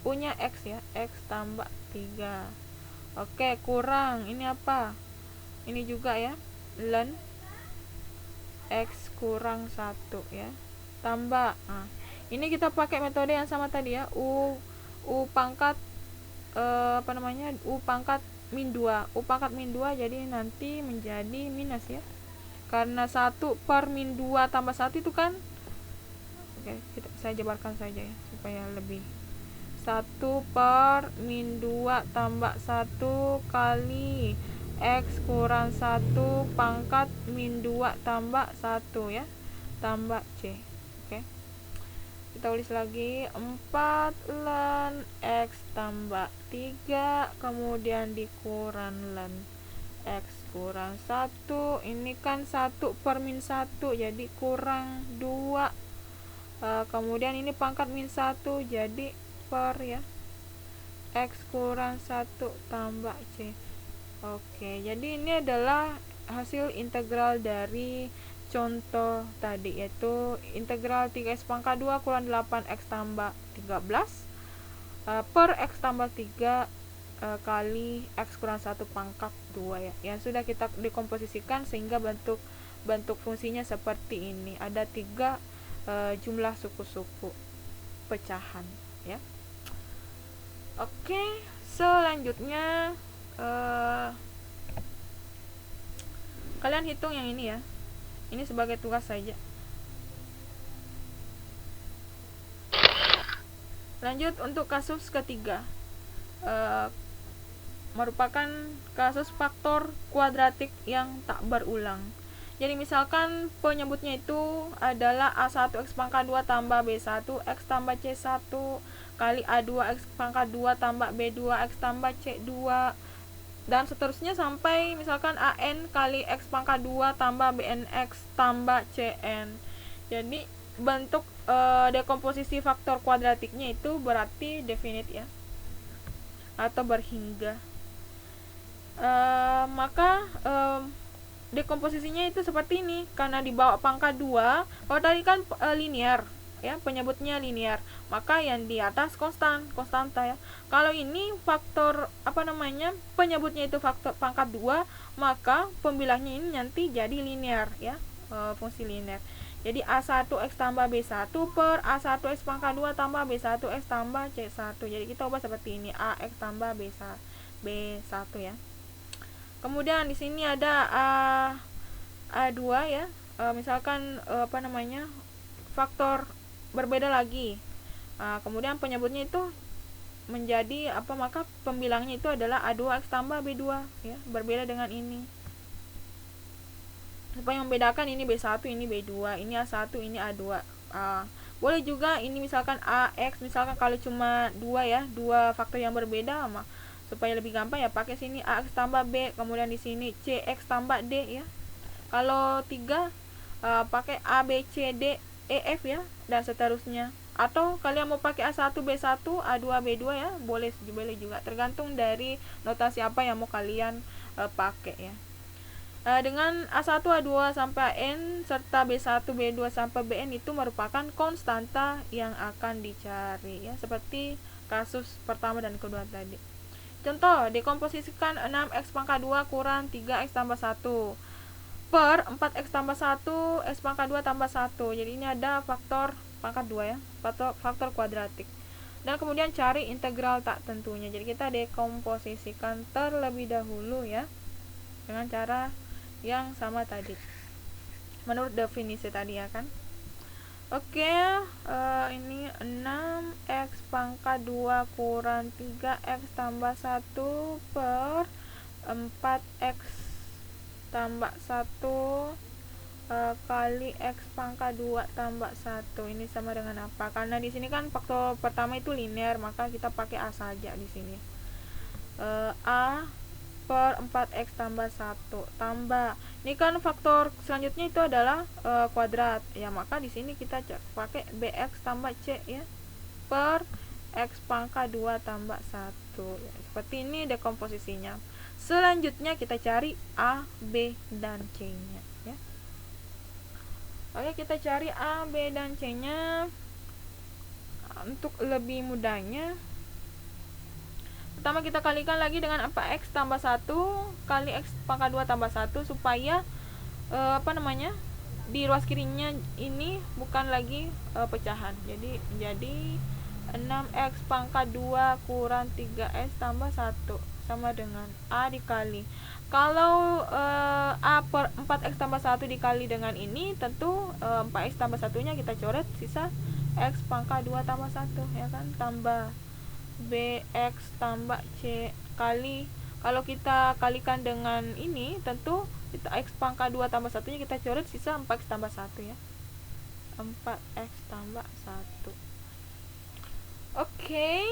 u nya x ya, x tambah 3. Oke, kurang ini apa? Ini juga ya, ln x kurang 1 ya, tambah. Nah, ini kita pakai metode yang sama tadi ya, u pangkat u pangkat -2. U pangkat -2 jadi nanti menjadi minus ya, karena 1 per -2 tambah 1 itu kan. Oke, saya jabarkan saja ya supaya lebih. 1 per -2 tambah 1 kali X kurang 1 pangkat -2 tambah 1 ya, tambah C. Oke, kita tulis lagi 4 ln X tambah 3, kemudian dikurang ln X kurang 1. Ini kan 1 per -1 jadi kurang 2, kemudian ini pangkat -1 jadi per ya, X kurang 1 tambah C. Oke, jadi ini adalah hasil integral dari contoh tadi, yaitu integral 3x pangkat 2 kurang 8x tambah 13 per x tambah 3 kali x kurang 1 pangkat 2 ya, yang sudah kita dekomposisikan sehingga bentuk fungsinya seperti ini. Ada 3 jumlah suku-suku pecahan ya. Oke, selanjutnya kalian hitung yang ini ya. Ini sebagai tugas saja. Lanjut untuk kasus ketiga. merupakan kasus faktor kuadratik yang tak berulang. Jadi misalkan penyebutnya itu adalah A1 X pangkat 2 tambah B1 X tambah C1 kali A2 X pangkat 2 tambah B2 X tambah C2 dan seterusnya sampai misalkan AN kali X pangkat 2 tambah BNX tambah CN. Jadi bentuk dekomposisi faktor kuadratiknya itu berarti definite ya, atau berhingga. Maka dekomposisinya itu seperti ini, karena dibawa pangkat 2. Kalau tadi kan linear ya, penyebutnya linear, maka yang di atas konstanta ya. Kalau ini faktor penyebutnya itu faktor pangkat 2, maka pembilangnya ini nanti jadi linear ya, fungsi linear. Jadi A1 X tambah B1 per A1 X pangkat 2 tambah B1 X tambah C1. Jadi kita ubah seperti ini, AX tambah B1 ya. Kemudian di sini ada A2 ya. Misalkan faktor berbeda lagi. Kemudian penyebutnya itu menjadi maka pembilangnya itu adalah A2X tambah B2 ya, berbeda dengan ini. Supaya membedakan ini B1, ini B2, ini A1, ini A2. Boleh juga ini misalkan AX, misalkan kalau cuma dua faktor yang berbeda, supaya lebih gampang ya pakai sini AX tambah B, kemudian di sini CX tambah D ya. Kalau 3 pakai A B C D E F ya, dan seterusnya. Atau kalian mau pakai A1 B1 A2 B2 ya, boleh juga, tergantung dari notasi apa yang mau kalian pakai ya. Dengan A1 A2 sampai AN serta B1 B2 sampai BN itu merupakan konstanta yang akan dicari ya, seperti kasus pertama dan kedua tadi. Contoh, dekomposisikan 6X pangkat 2 kurang 3X tambah 1 per 4X tambah 1 X pangkat 2 tambah 1. Jadi ini ada faktor pangkat 2 ya, faktor kuadratik. Dan kemudian cari integral tak tentunya. Jadi kita dekomposisikan terlebih dahulu ya, dengan cara yang sama tadi, menurut definisi tadi ya kan. Oke, ini 6X pangkat 2 kurang 3X tambah 1 per 4X tambah 1 kali X pangkat 2 tambah 1. Ini sama dengan apa? Karena di sini kan faktor pertama itu linear, maka kita pakai A saja di sini. A per 4X tambah 1 tambah, ini kan faktor selanjutnya itu adalah kuadrat ya, maka di sini kita pakai BX tambah C ya, per X pangkat 2 tambah 1 ya. Seperti ini dekomposisinya. Selanjutnya kita cari A, B, dan C nya ya. Oke, kita cari A, B, dan C nya. Untuk lebih mudahnya, pertama kita kalikan lagi dengan X tambah 1 kali X pangkat 2 tambah 1, supaya di ruas kirinya ini bukan lagi pecahan. Jadi menjadi 6X pangkat 2 kurang 3X tambah 1 sama dengan A dikali. Kalau A per 4X tambah 1 dikali dengan ini, tentu 4X tambah 1 nya kita coret, sisa X pangkat 2 tambah 1 ya kan, tambah BX tambah C kali, kalau kita kalikan dengan ini, tentu kita X pangkat 2 tambah 1 nya kita coret, sisa 4X tambah 1 ya, 4X tambah 1. Oke,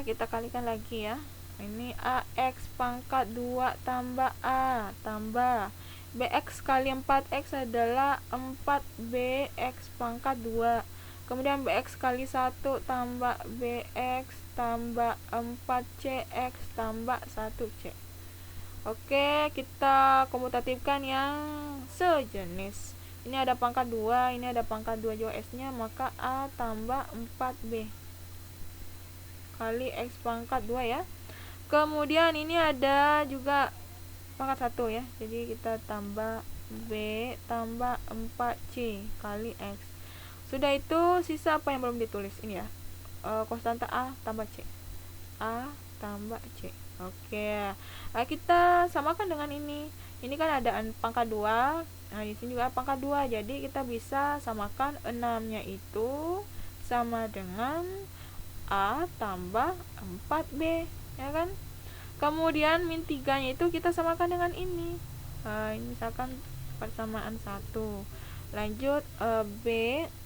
kita kalikan lagi ya. Ini AX pangkat 2 tambah A tambah BX kali 4X adalah 4BX pangkat 2. Kemudian BX kali 1 tambah BX tambah 4CX tambah 1C. Oke, kita komutatifkan yang sejenis. Ini ada pangkat 2, ini ada pangkat 2 juga S-nya, maka A tambah 4B kali X pangkat 2 ya. Kemudian ini ada juga pangkat 1 ya. Jadi kita tambah B tambah 4C kali X. Sudah itu, sisa apa yang belum ditulis ini ya, konstanta A tambah C, A tambah C. Oke, kita samakan dengan ini kan ada pangkat 2, nah di sini juga pangkat 2, jadi kita bisa samakan 6 nya itu sama dengan A tambah 4B ya kan. Kemudian min 3 nya itu kita samakan dengan ini. Ini misalkan persamaan 1. Lanjut, B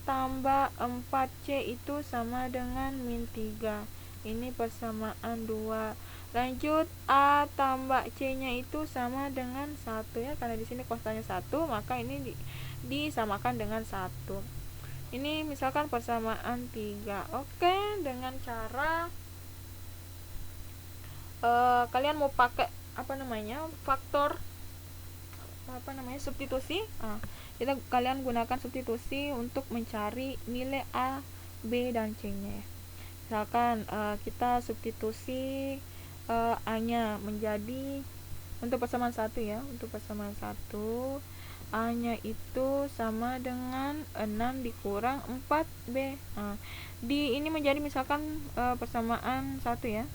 tambah 4C itu sama dengan min 3. Ini persamaan 2. Lanjut, A tambah C nya itu sama dengan 1 ya, karena di sini konstannya 1, maka ini disamakan dengan 1. Ini misalkan persamaan 3. Oke, dengan cara kalian mau pakai faktor substitusi. Kalian gunakan substitusi untuk mencari nilai A, B, dan C nya ya. Misalkan kita substitusi A nya menjadi, untuk persamaan 1 ya, untuk persamaan 1 A nya itu sama dengan 6 dikurang 4B. Ini menjadi misalkan persamaan 1 ya.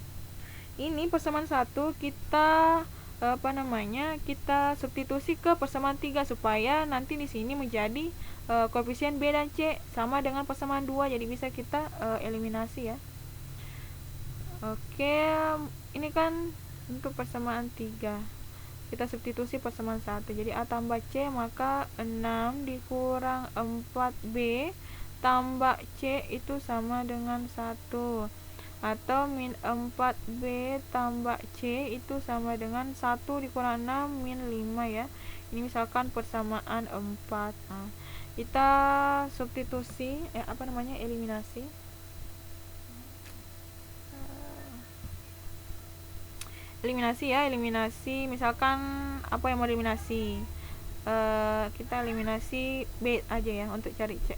Ini persamaan 1 kita kita substitusi ke persamaan 3 supaya nanti di sini menjadi koefisien B dan C sama dengan persamaan 2, jadi bisa kita eliminasi ya. Oke, ini kan untuk persamaan 3 kita substitusi persamaan 1, jadi A tambah C, maka 6 dikurang 4B tambah C itu sama dengan 1, atau min 4B tambah C itu sama dengan 1 dikurang 6 min 5 ya. Ini misalkan persamaan 4. Kita substitusi eliminasi. Eliminasi misalkan apa yang mau eliminasi, kita eliminasi B aja ya untuk cari C.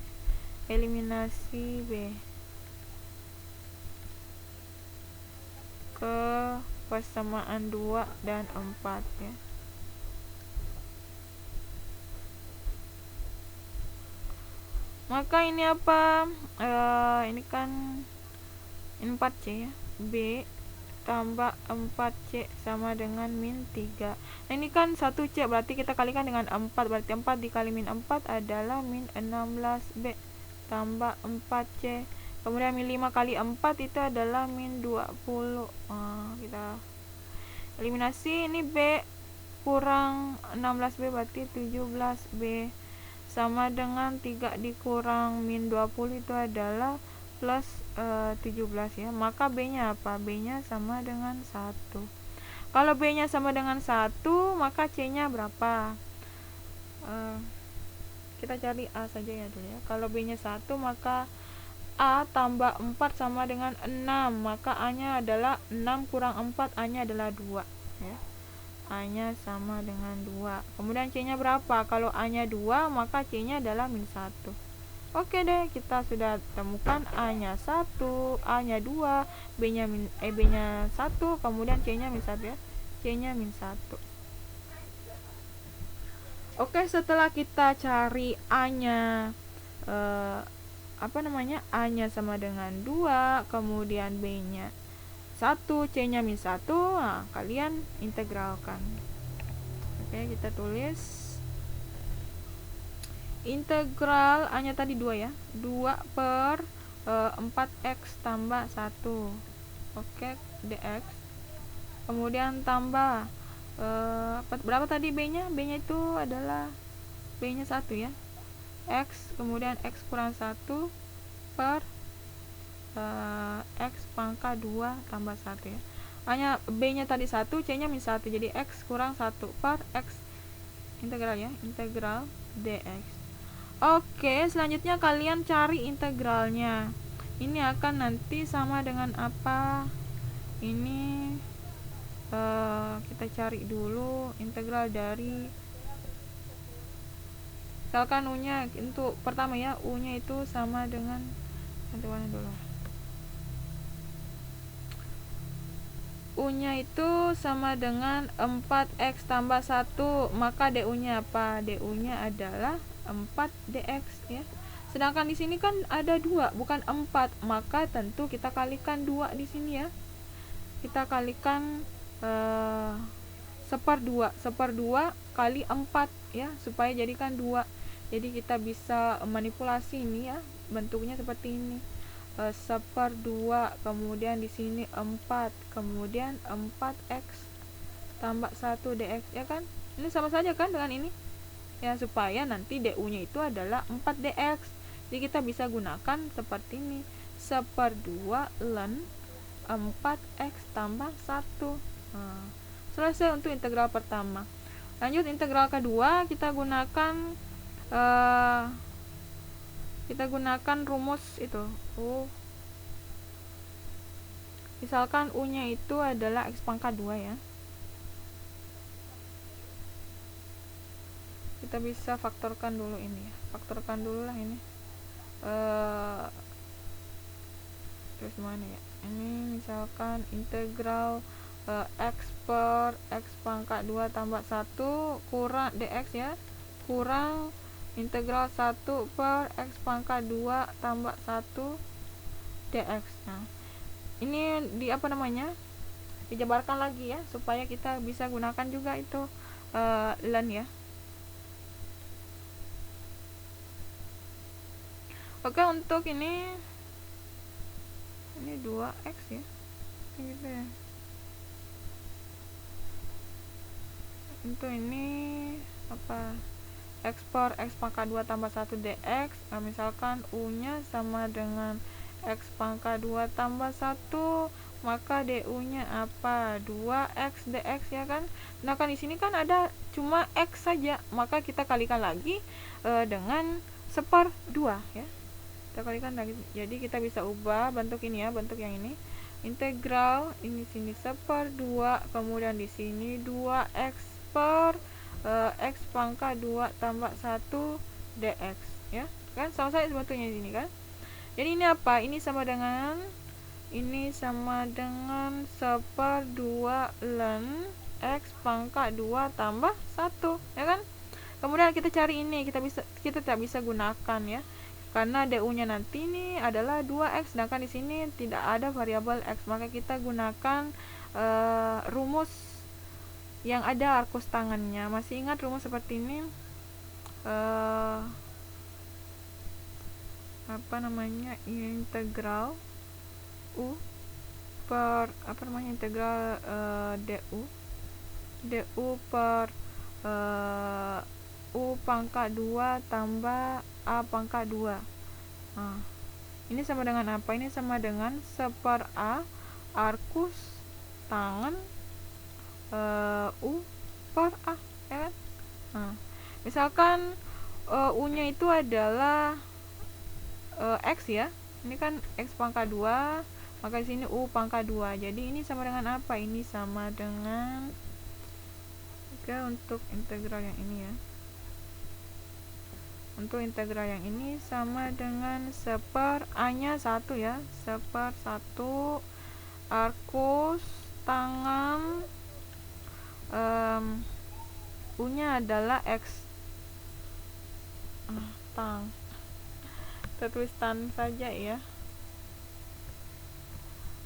Eliminasi B ke persamaan 2 dan 4 ya. Maka ini apa? Ini kan 4C ya. B tambah 4C sama dengan min 3. Nah, ini kan 1C, berarti kita kalikan dengan 4. Berarti 4 dikali min 4 adalah min 16B tambah 4C. Kemudian min 5 kali 4 itu adalah min 20. Kita eliminasi, ini B kurang 16B berarti 17B sama dengan 3 dikurang min 20 itu adalah plus 17 ya. Maka B nya apa? B nya sama dengan 1. Kalau B nya sama dengan 1, maka C nya berapa? Kita cari A saja ya dulu ya. Kalau B nya 1, maka A tambah 4 sama dengan 6, maka A nya adalah 6 kurang 4, A nya adalah 2 ya. A nya sama dengan 2. Kemudian C nya berapa? Kalau A nya 2, maka C nya adalah min 1. Oke deh, kita sudah temukan A nya 1, A nya 2, B nya 1, kemudian C nya min 1 ya. C nya min 1. Oke, setelah kita cari A nya A nya sama dengan 2, kemudian B nya 1, C nya min 1, kalian integralkan. Oke, kita tulis integral A nya tadi 2 ya, 2 per 4x tambah 1. Oke, dx. Kemudian tambah berapa tadi B nya? B nya itu adalah B nya 1 ya, x, kemudian x kurang 1 per x pangkat 2 tambah 1 ya. Hanya B nya tadi 1, C nya min 1, jadi x kurang 1 per x integral ya, integral dx. Oke, selanjutnya kalian cari integralnya. Ini akan nanti sama dengan apa? Ini kita cari dulu integral dari, misalkan U nya untuk pertama ya, U nya itu sama dengan U nya itu sama dengan 4x tambah 1, maka DU nya apa? DU nya adalah 4 dx ya. Sedangkan di sini kan ada 2 bukan 4, maka tentu kita kalikan 2 di sini ya. Kita kalikan 1/2 kali 4 ya, supaya jadikan 2. Jadi kita bisa manipulasi ini ya, bentuknya seperti ini. 1/2, kemudian di sini 4, kemudian 4x tambah 1 dx, ya kan? Ini sama saja kan dengan ini? Ya, supaya nanti du-nya itu adalah 4 dx. Jadi kita bisa gunakan seperti ini. 1/2 ln 4x tambah 1. Nah, selesai untuk integral pertama. Lanjut integral kedua, kita gunakan rumus itu. Misalkan u-nya itu adalah x pangkat 2 ya. Kita bisa faktorkan dulu ini ya. Faktorkan dulu lah ini. Terus mana ya? Ini misalkan integral x per x pangkat 2 tambah 1 kurang dx ya, kurang integral 1 per x pangkat 2 tambah 1 dx. Nah, ini dijabarkan lagi ya, supaya kita bisa gunakan juga itu ln ya. Oke, untuk ini 2x ya, gitu ya. Untuk ini x per x pangkat 2 tambah 1 dx. Nah, misalkan u-nya sama dengan x pangkat 2 tambah 1, maka du-nya 2x dx ya kan. Nah, kan di sini kan ada cuma x saja, maka kita kalikan lagi dengan 1/2 ya. Kita kalikan lagi. Jadi kita bisa ubah bentuk ini ya, bentuk yang ini. Integral ini sini 1/2, kemudian di sini 2x per x pangkat 2 tambah 1 dx ya. Kan sama saja bentuknya di sini kan. Jadi ini apa? Ini sama dengan 1/2 ln x pangkat 2 tambah 1 ya kan. Kemudian kita cari ini, kita tak bisa gunakan ya, karena du-nya nanti ini adalah 2x, sedangkan di sini tidak ada variabel x, maka kita gunakan rumus yang ada arkus tangannya. Masih ingat rumus seperti ini? Integral u per integral du per u pangkat 2 tambah a pangkat 2. Nah, ini sama dengan apa? Ini sama dengan 1/a arkus tangan u per a ya kan. Nah, misalkan u-nya itu adalah x ya. Ini kan x pangkat 2, maka di sini u pangkat 2. Jadi ini sama dengan apa? Ini sama dengan untuk integral yang ini ya. Untuk integral yang ini sama dengan 1/a-nya 1 ya. 1/1 arkus tangan u-nya adalah x tang. Kita tulis tan saja ya.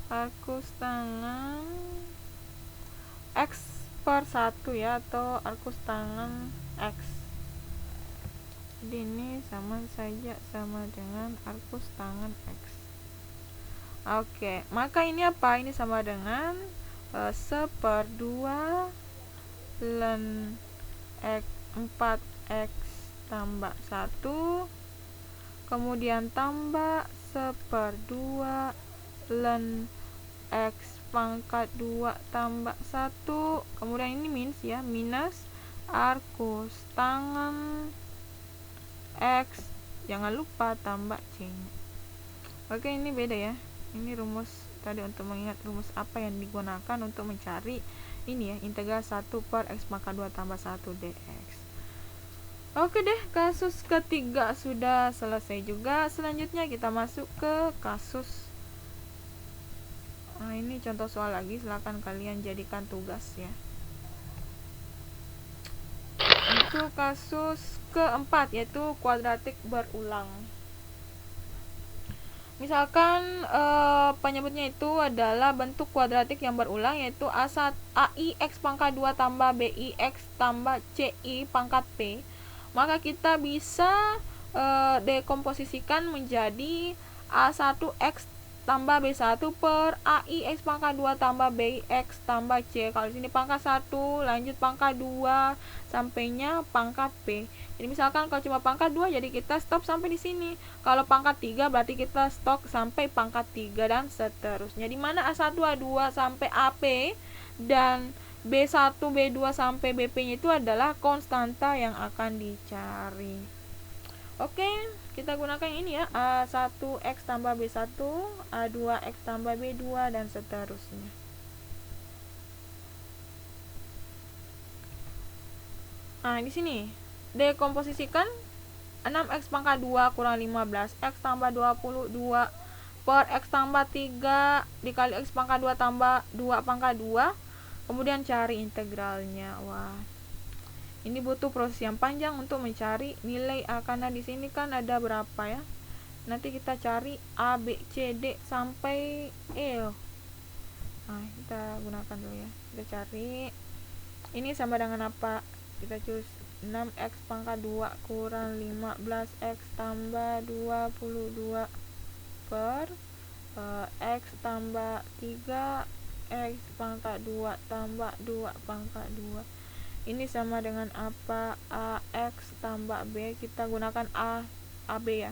Arkus tangan x per 1 ya, atau arkus tangan x. Jadi ini sama saja sama dengan arkus tangan x. Oke, maka ini apa? Ini sama dengan 1/2 ln 4x tambah 1, kemudian tambah 1/2 ln x pangkat 2 tambah 1, kemudian ini minus ya, minus arkus tangan x, jangan lupa tambah c nya. Oke, ini beda ya. Ini rumus tadi untuk mengingat rumus apa yang digunakan untuk mencari ini ya, integral 1 per x pangkat 2 tambah 1 dx. Oke deh, kasus ketiga sudah selesai juga. Selanjutnya kita masuk ke kasus ini contoh soal lagi, silakan kalian jadikan tugas ya. Untuk kasus keempat, yaitu kuadratik berulang. Misalkan penyebutnya itu adalah bentuk kuadratik yang berulang, yaitu AI x pangkat 2 tambah BI x tambah CI pangkat P. Maka kita bisa dekomposisikan menjadi A1X tambah B1 per AI X pangkat 2 tambah BX tambah C. Kalau di sini pangkat 1, lanjut pangkat 2 sampainya pangkat P. Jadi misalkan kalau cuma pangkat 2 jadi kita stop sampai di sini. Kalau pangkat 3 berarti kita stop sampai pangkat 3 dan seterusnya. Di mana A1, A2 sampai AP dan B1, B2 sampai BP-nya itu adalah konstanta yang akan dicari. Oke, kita gunakan ini ya, A1X tambah B1, A2X tambah B2 dan seterusnya. Nah, di sini dekomposisikan 6X pangkat 2 kurang 15 X tambah 22 per X tambah 3 dikali X pangkat 2 tambah 2 pangkat 2, kemudian cari integralnya. Wah, ini butuh proses yang panjang untuk mencari nilai A, karena di sini kan ada berapa ya. Nanti kita cari A, B, C, D sampai E. Nah, kita gunakan dulu ya. Kita cari ini sama dengan apa? Kita cus 6X pangkat 2 kurang 15X tambah 22 per X tambah 3 X pangkat 2 tambah 2 pangkat 2. Ini sama dengan apa? AX tambah B, kita gunakan AB ya,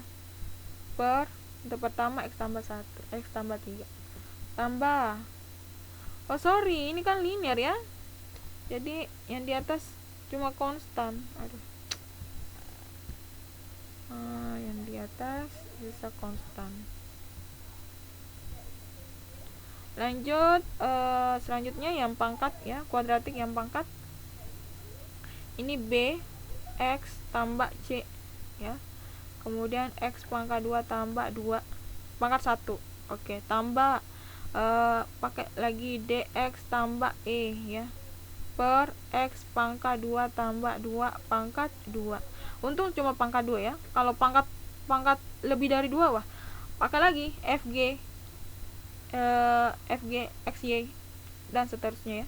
per untuk pertama X tambah 1, X tambah 3 tambah, oh sorry, ini kan linear ya, jadi yang di atas cuma konstan. Aduh, yang di atas bisa konstan. Lanjut, selanjutnya yang pangkat ya, kuadratik yang pangkat. Ini B X tambah C ya, kemudian X pangkat 2 tambah 2 pangkat 1. Oke, tambah pakai lagi DX tambah E ya, per X pangkat 2 tambah 2 pangkat 2. Untung cuma pangkat 2 ya. Kalau pangkat lebih dari 2, wah, pakai lagi FG XY dan seterusnya ya.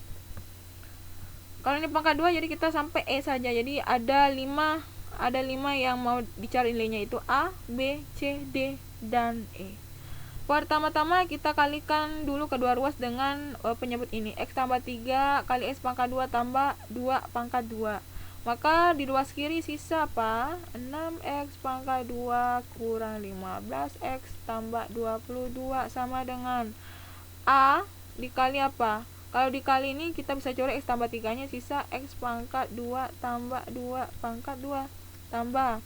Kalau ini pangkat 2 jadi kita sampai E saja. Jadi ada 5 yang mau dicari nilainya, itu A, B, C, D dan E. Pertama-tama kita kalikan dulu kedua ruas dengan penyebut ini. X tambah 3 kali X pangkat 2 tambah 2 pangkat 2. Maka di ruas kiri sisa apa? 6X pangkat 2 kurang 15X tambah 22 sama dengan A dikali apa? Kalau dikali ini kita bisa coret X tambah 3 nya, sisa X pangkat 2 tambah 2 pangkat 2 tambah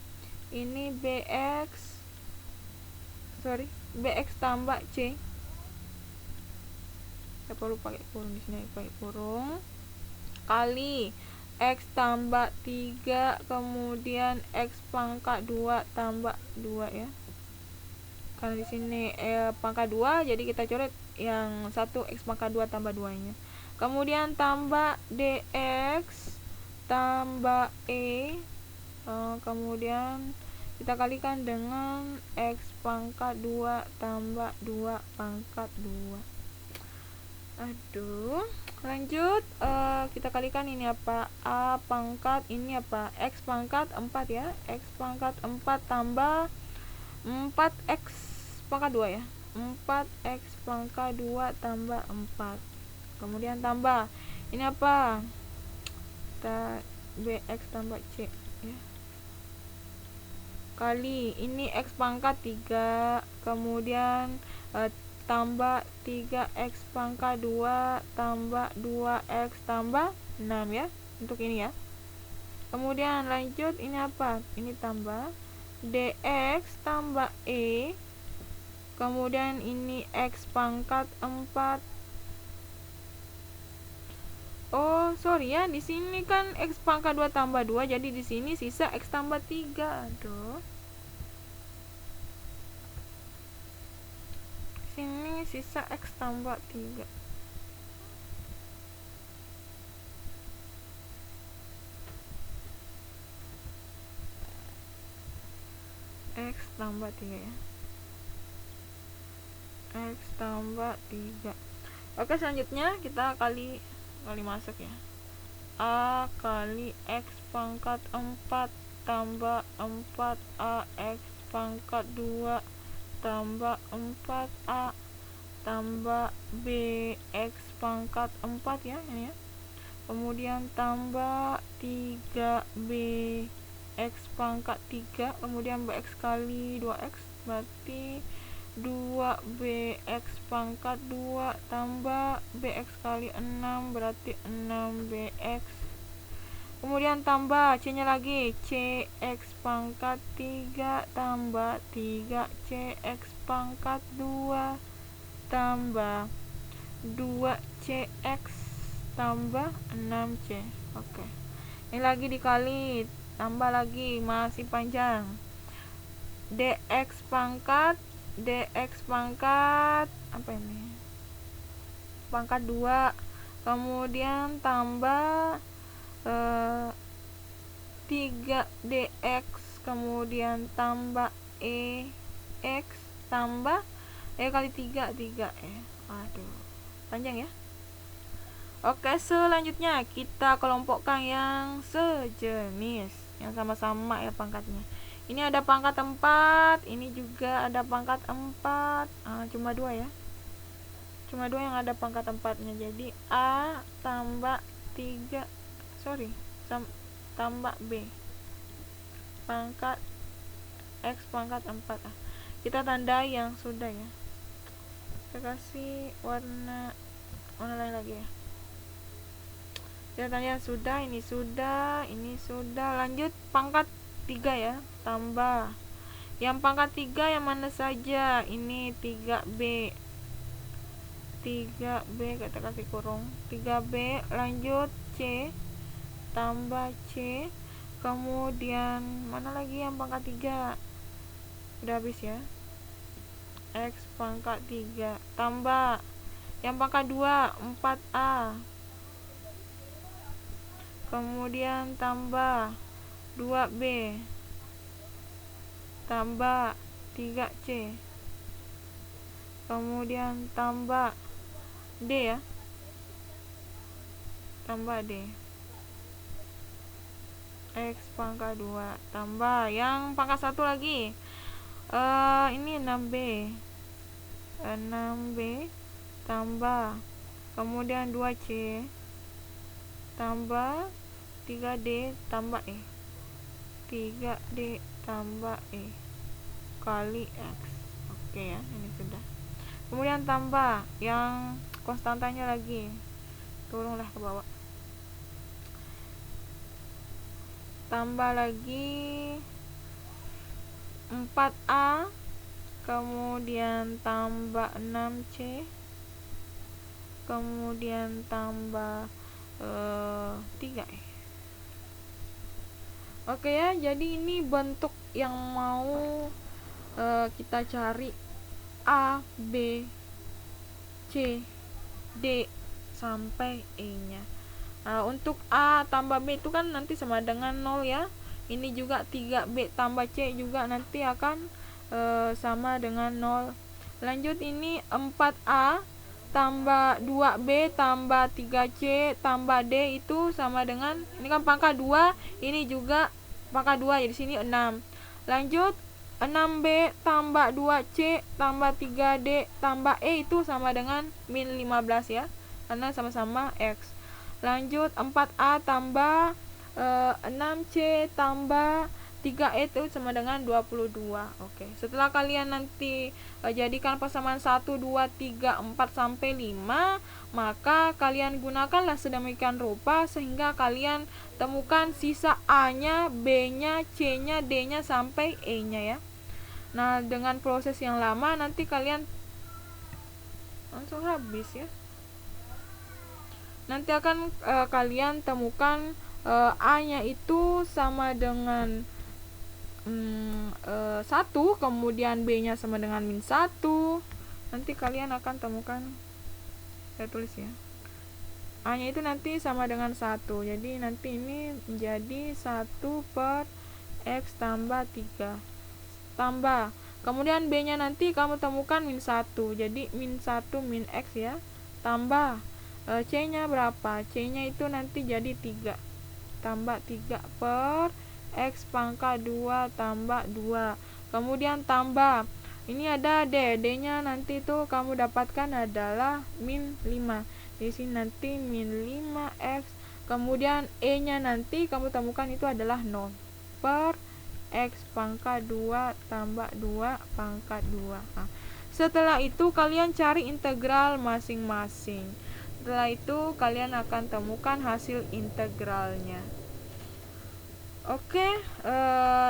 ini BX tambah C. Saya perlu pakai kurung di sini, pakai kurung, kali X tambah 3 kemudian X pangkat 2 tambah 2 ya. Karena di sini pangkat 2 jadi kita coret yang satu X pangkat 2 tambah 2 nya, kemudian tambah DX tambah E, kemudian kita kalikan dengan X pangkat 2 tambah 2 pangkat 2. Aduh, lanjut, kita kalikan ini apa? A pangkat ini apa? X pangkat 4 ya, X pangkat 4 tambah 4X pangkat 2 ya, 4X pangkat 2 tambah 4, kemudian tambah ini apa? BX tambah C ya, kali ini X pangkat 3 kemudian tambah 3X pangkat 2 tambah 2X tambah 6 ya, untuk ini ya. Kemudian lanjut ini apa? Ini tambah DX tambah E, kemudian ini X pangkat 4. Oh, sorry ya, di sini kan X pangkat 2 tambah 2, jadi di sini sisa X tambah 3. Aduh. Sini sisa X tambah 3. X tambah 3 ya. X tambah 3. Oke, selanjutnya kita kali masuk ya. A kali X pangkat 4 tambah 4 AX pangkat 2 tambah 4A tambah B X pangkat 4 ya, ini ya. Kemudian tambah 3B X pangkat 3, kemudian BX kali 2X berarti 2BX pangkat 2 tambah BX kali 6 berarti 6BX. Kemudian tambah C nya lagi, CX pangkat 3 tambah 3CX pangkat 2 tambah 2CX tambah 6C. Oke. Ini lagi dikali, tambah lagi, masih panjang. DX pangkat apa ini? Pangkat 2. Kemudian tambah 3DX, kemudian tambah EX tambah kali 3 aduh, panjang ya. Oke, selanjutnya kita kelompokkan yang sejenis, yang sama-sama ya pangkatnya. Ini ada pangkat 4, ini juga ada pangkat 4. Cuma 2 ya. Cuma 2 yang ada pangkat 4-nya. Jadi A tambah 3, tambah B pangkat X pangkat 4. Kita tandai yang sudah ya. Kita kasih warna lain lagi ya. Kita tandai yang sudah, ini sudah, ini sudah. Lanjut pangkat 3 ya, tambah yang pangkat 3 yang mana saja. Ini 3B kita kasih kurung 3B. Lanjut C tambah C, kemudian mana lagi yang pangkat 3, udah habis ya. X pangkat 3 tambah yang pangkat 2 4A, kemudian tambah 2B tambah 3C, kemudian tambah D ya, tambah D. X pangkat 2 tambah yang pangkat 1 lagi, ini 6B tambah kemudian 2C tambah 3D tambah 3D tambah kali X. Oke ya, ini sudah. Kemudian tambah yang konstantanya lagi, turunlah ke bawah, tambah lagi 4A, kemudian tambah 6C, kemudian tambah 3 Oke ya, jadi ini bentuk yang mau kita cari A, B, C, D sampai E-nya. Untuk A tambah B itu kan nanti sama dengan 0 ya. Ini juga 3B tambah C juga nanti akan sama dengan 0. Lanjut ini 4A tambah 2B tambah 3C tambah D itu sama dengan, ini kan pangkat 2, ini juga pangkat 2, jadi sini 6. Lanjut 6B tambah 2C tambah 3D tambah E itu sama dengan min 15 ya, karena sama-sama X. Lanjut 4A tambah 6C tambah 3E itu sama dengan 22. Oke. Setelah kalian nanti jadikan persamaan 1, 2, 3, 4 sampai 5, maka kalian gunakanlah sedemikian rupa sehingga kalian temukan sisa A-nya, B-nya, C-nya, D-nya sampai E-nya ya. Nah, dengan proses yang lama nanti kalian langsung habis ya. Nanti akan kalian temukan A-nya itu sama dengan 1, kemudian B-nya sama dengan min 1. Nanti kalian akan temukan, saya tulis ya, A-nya itu nanti sama dengan 1. Jadi nanti ini menjadi 1 per X tambah 3 tambah, kemudian B-nya nanti kamu temukan min 1. Jadi min 1 min X ya, tambah C-nya berapa? C-nya itu nanti jadi 3 tambah 3 per X pangkat 2 tambah 2, kemudian tambah Ini ada D, D-nya nanti tuh kamu dapatkan adalah min 5. Di sini nanti min 5x, kemudian E-nya nanti kamu temukan itu adalah 0 per x pangkat 2 tambah 2 pangkat 2. Nah, setelah itu kalian cari integral masing-masing. Setelah itu kalian akan temukan hasil integralnya. Oke,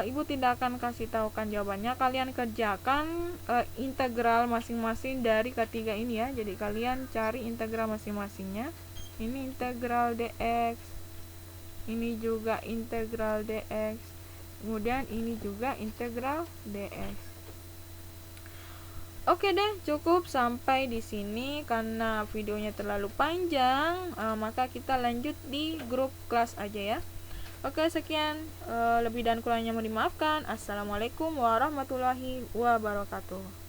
Ibu tidak akan kasih tahukan jawabannya. Kalian kerjakan integral masing-masing dari ketiga ini ya. Jadi kalian cari integral masing-masingnya. Ini integral dx, ini juga integral dx, kemudian ini juga integral dx. Oke deh, cukup sampai di sini karena videonya terlalu panjang, maka kita lanjut di grup kelas aja ya. Oke, sekian, lebih dan kurangnya mohon dimaafkan. Assalamualaikum warahmatullahi wabarakatuh.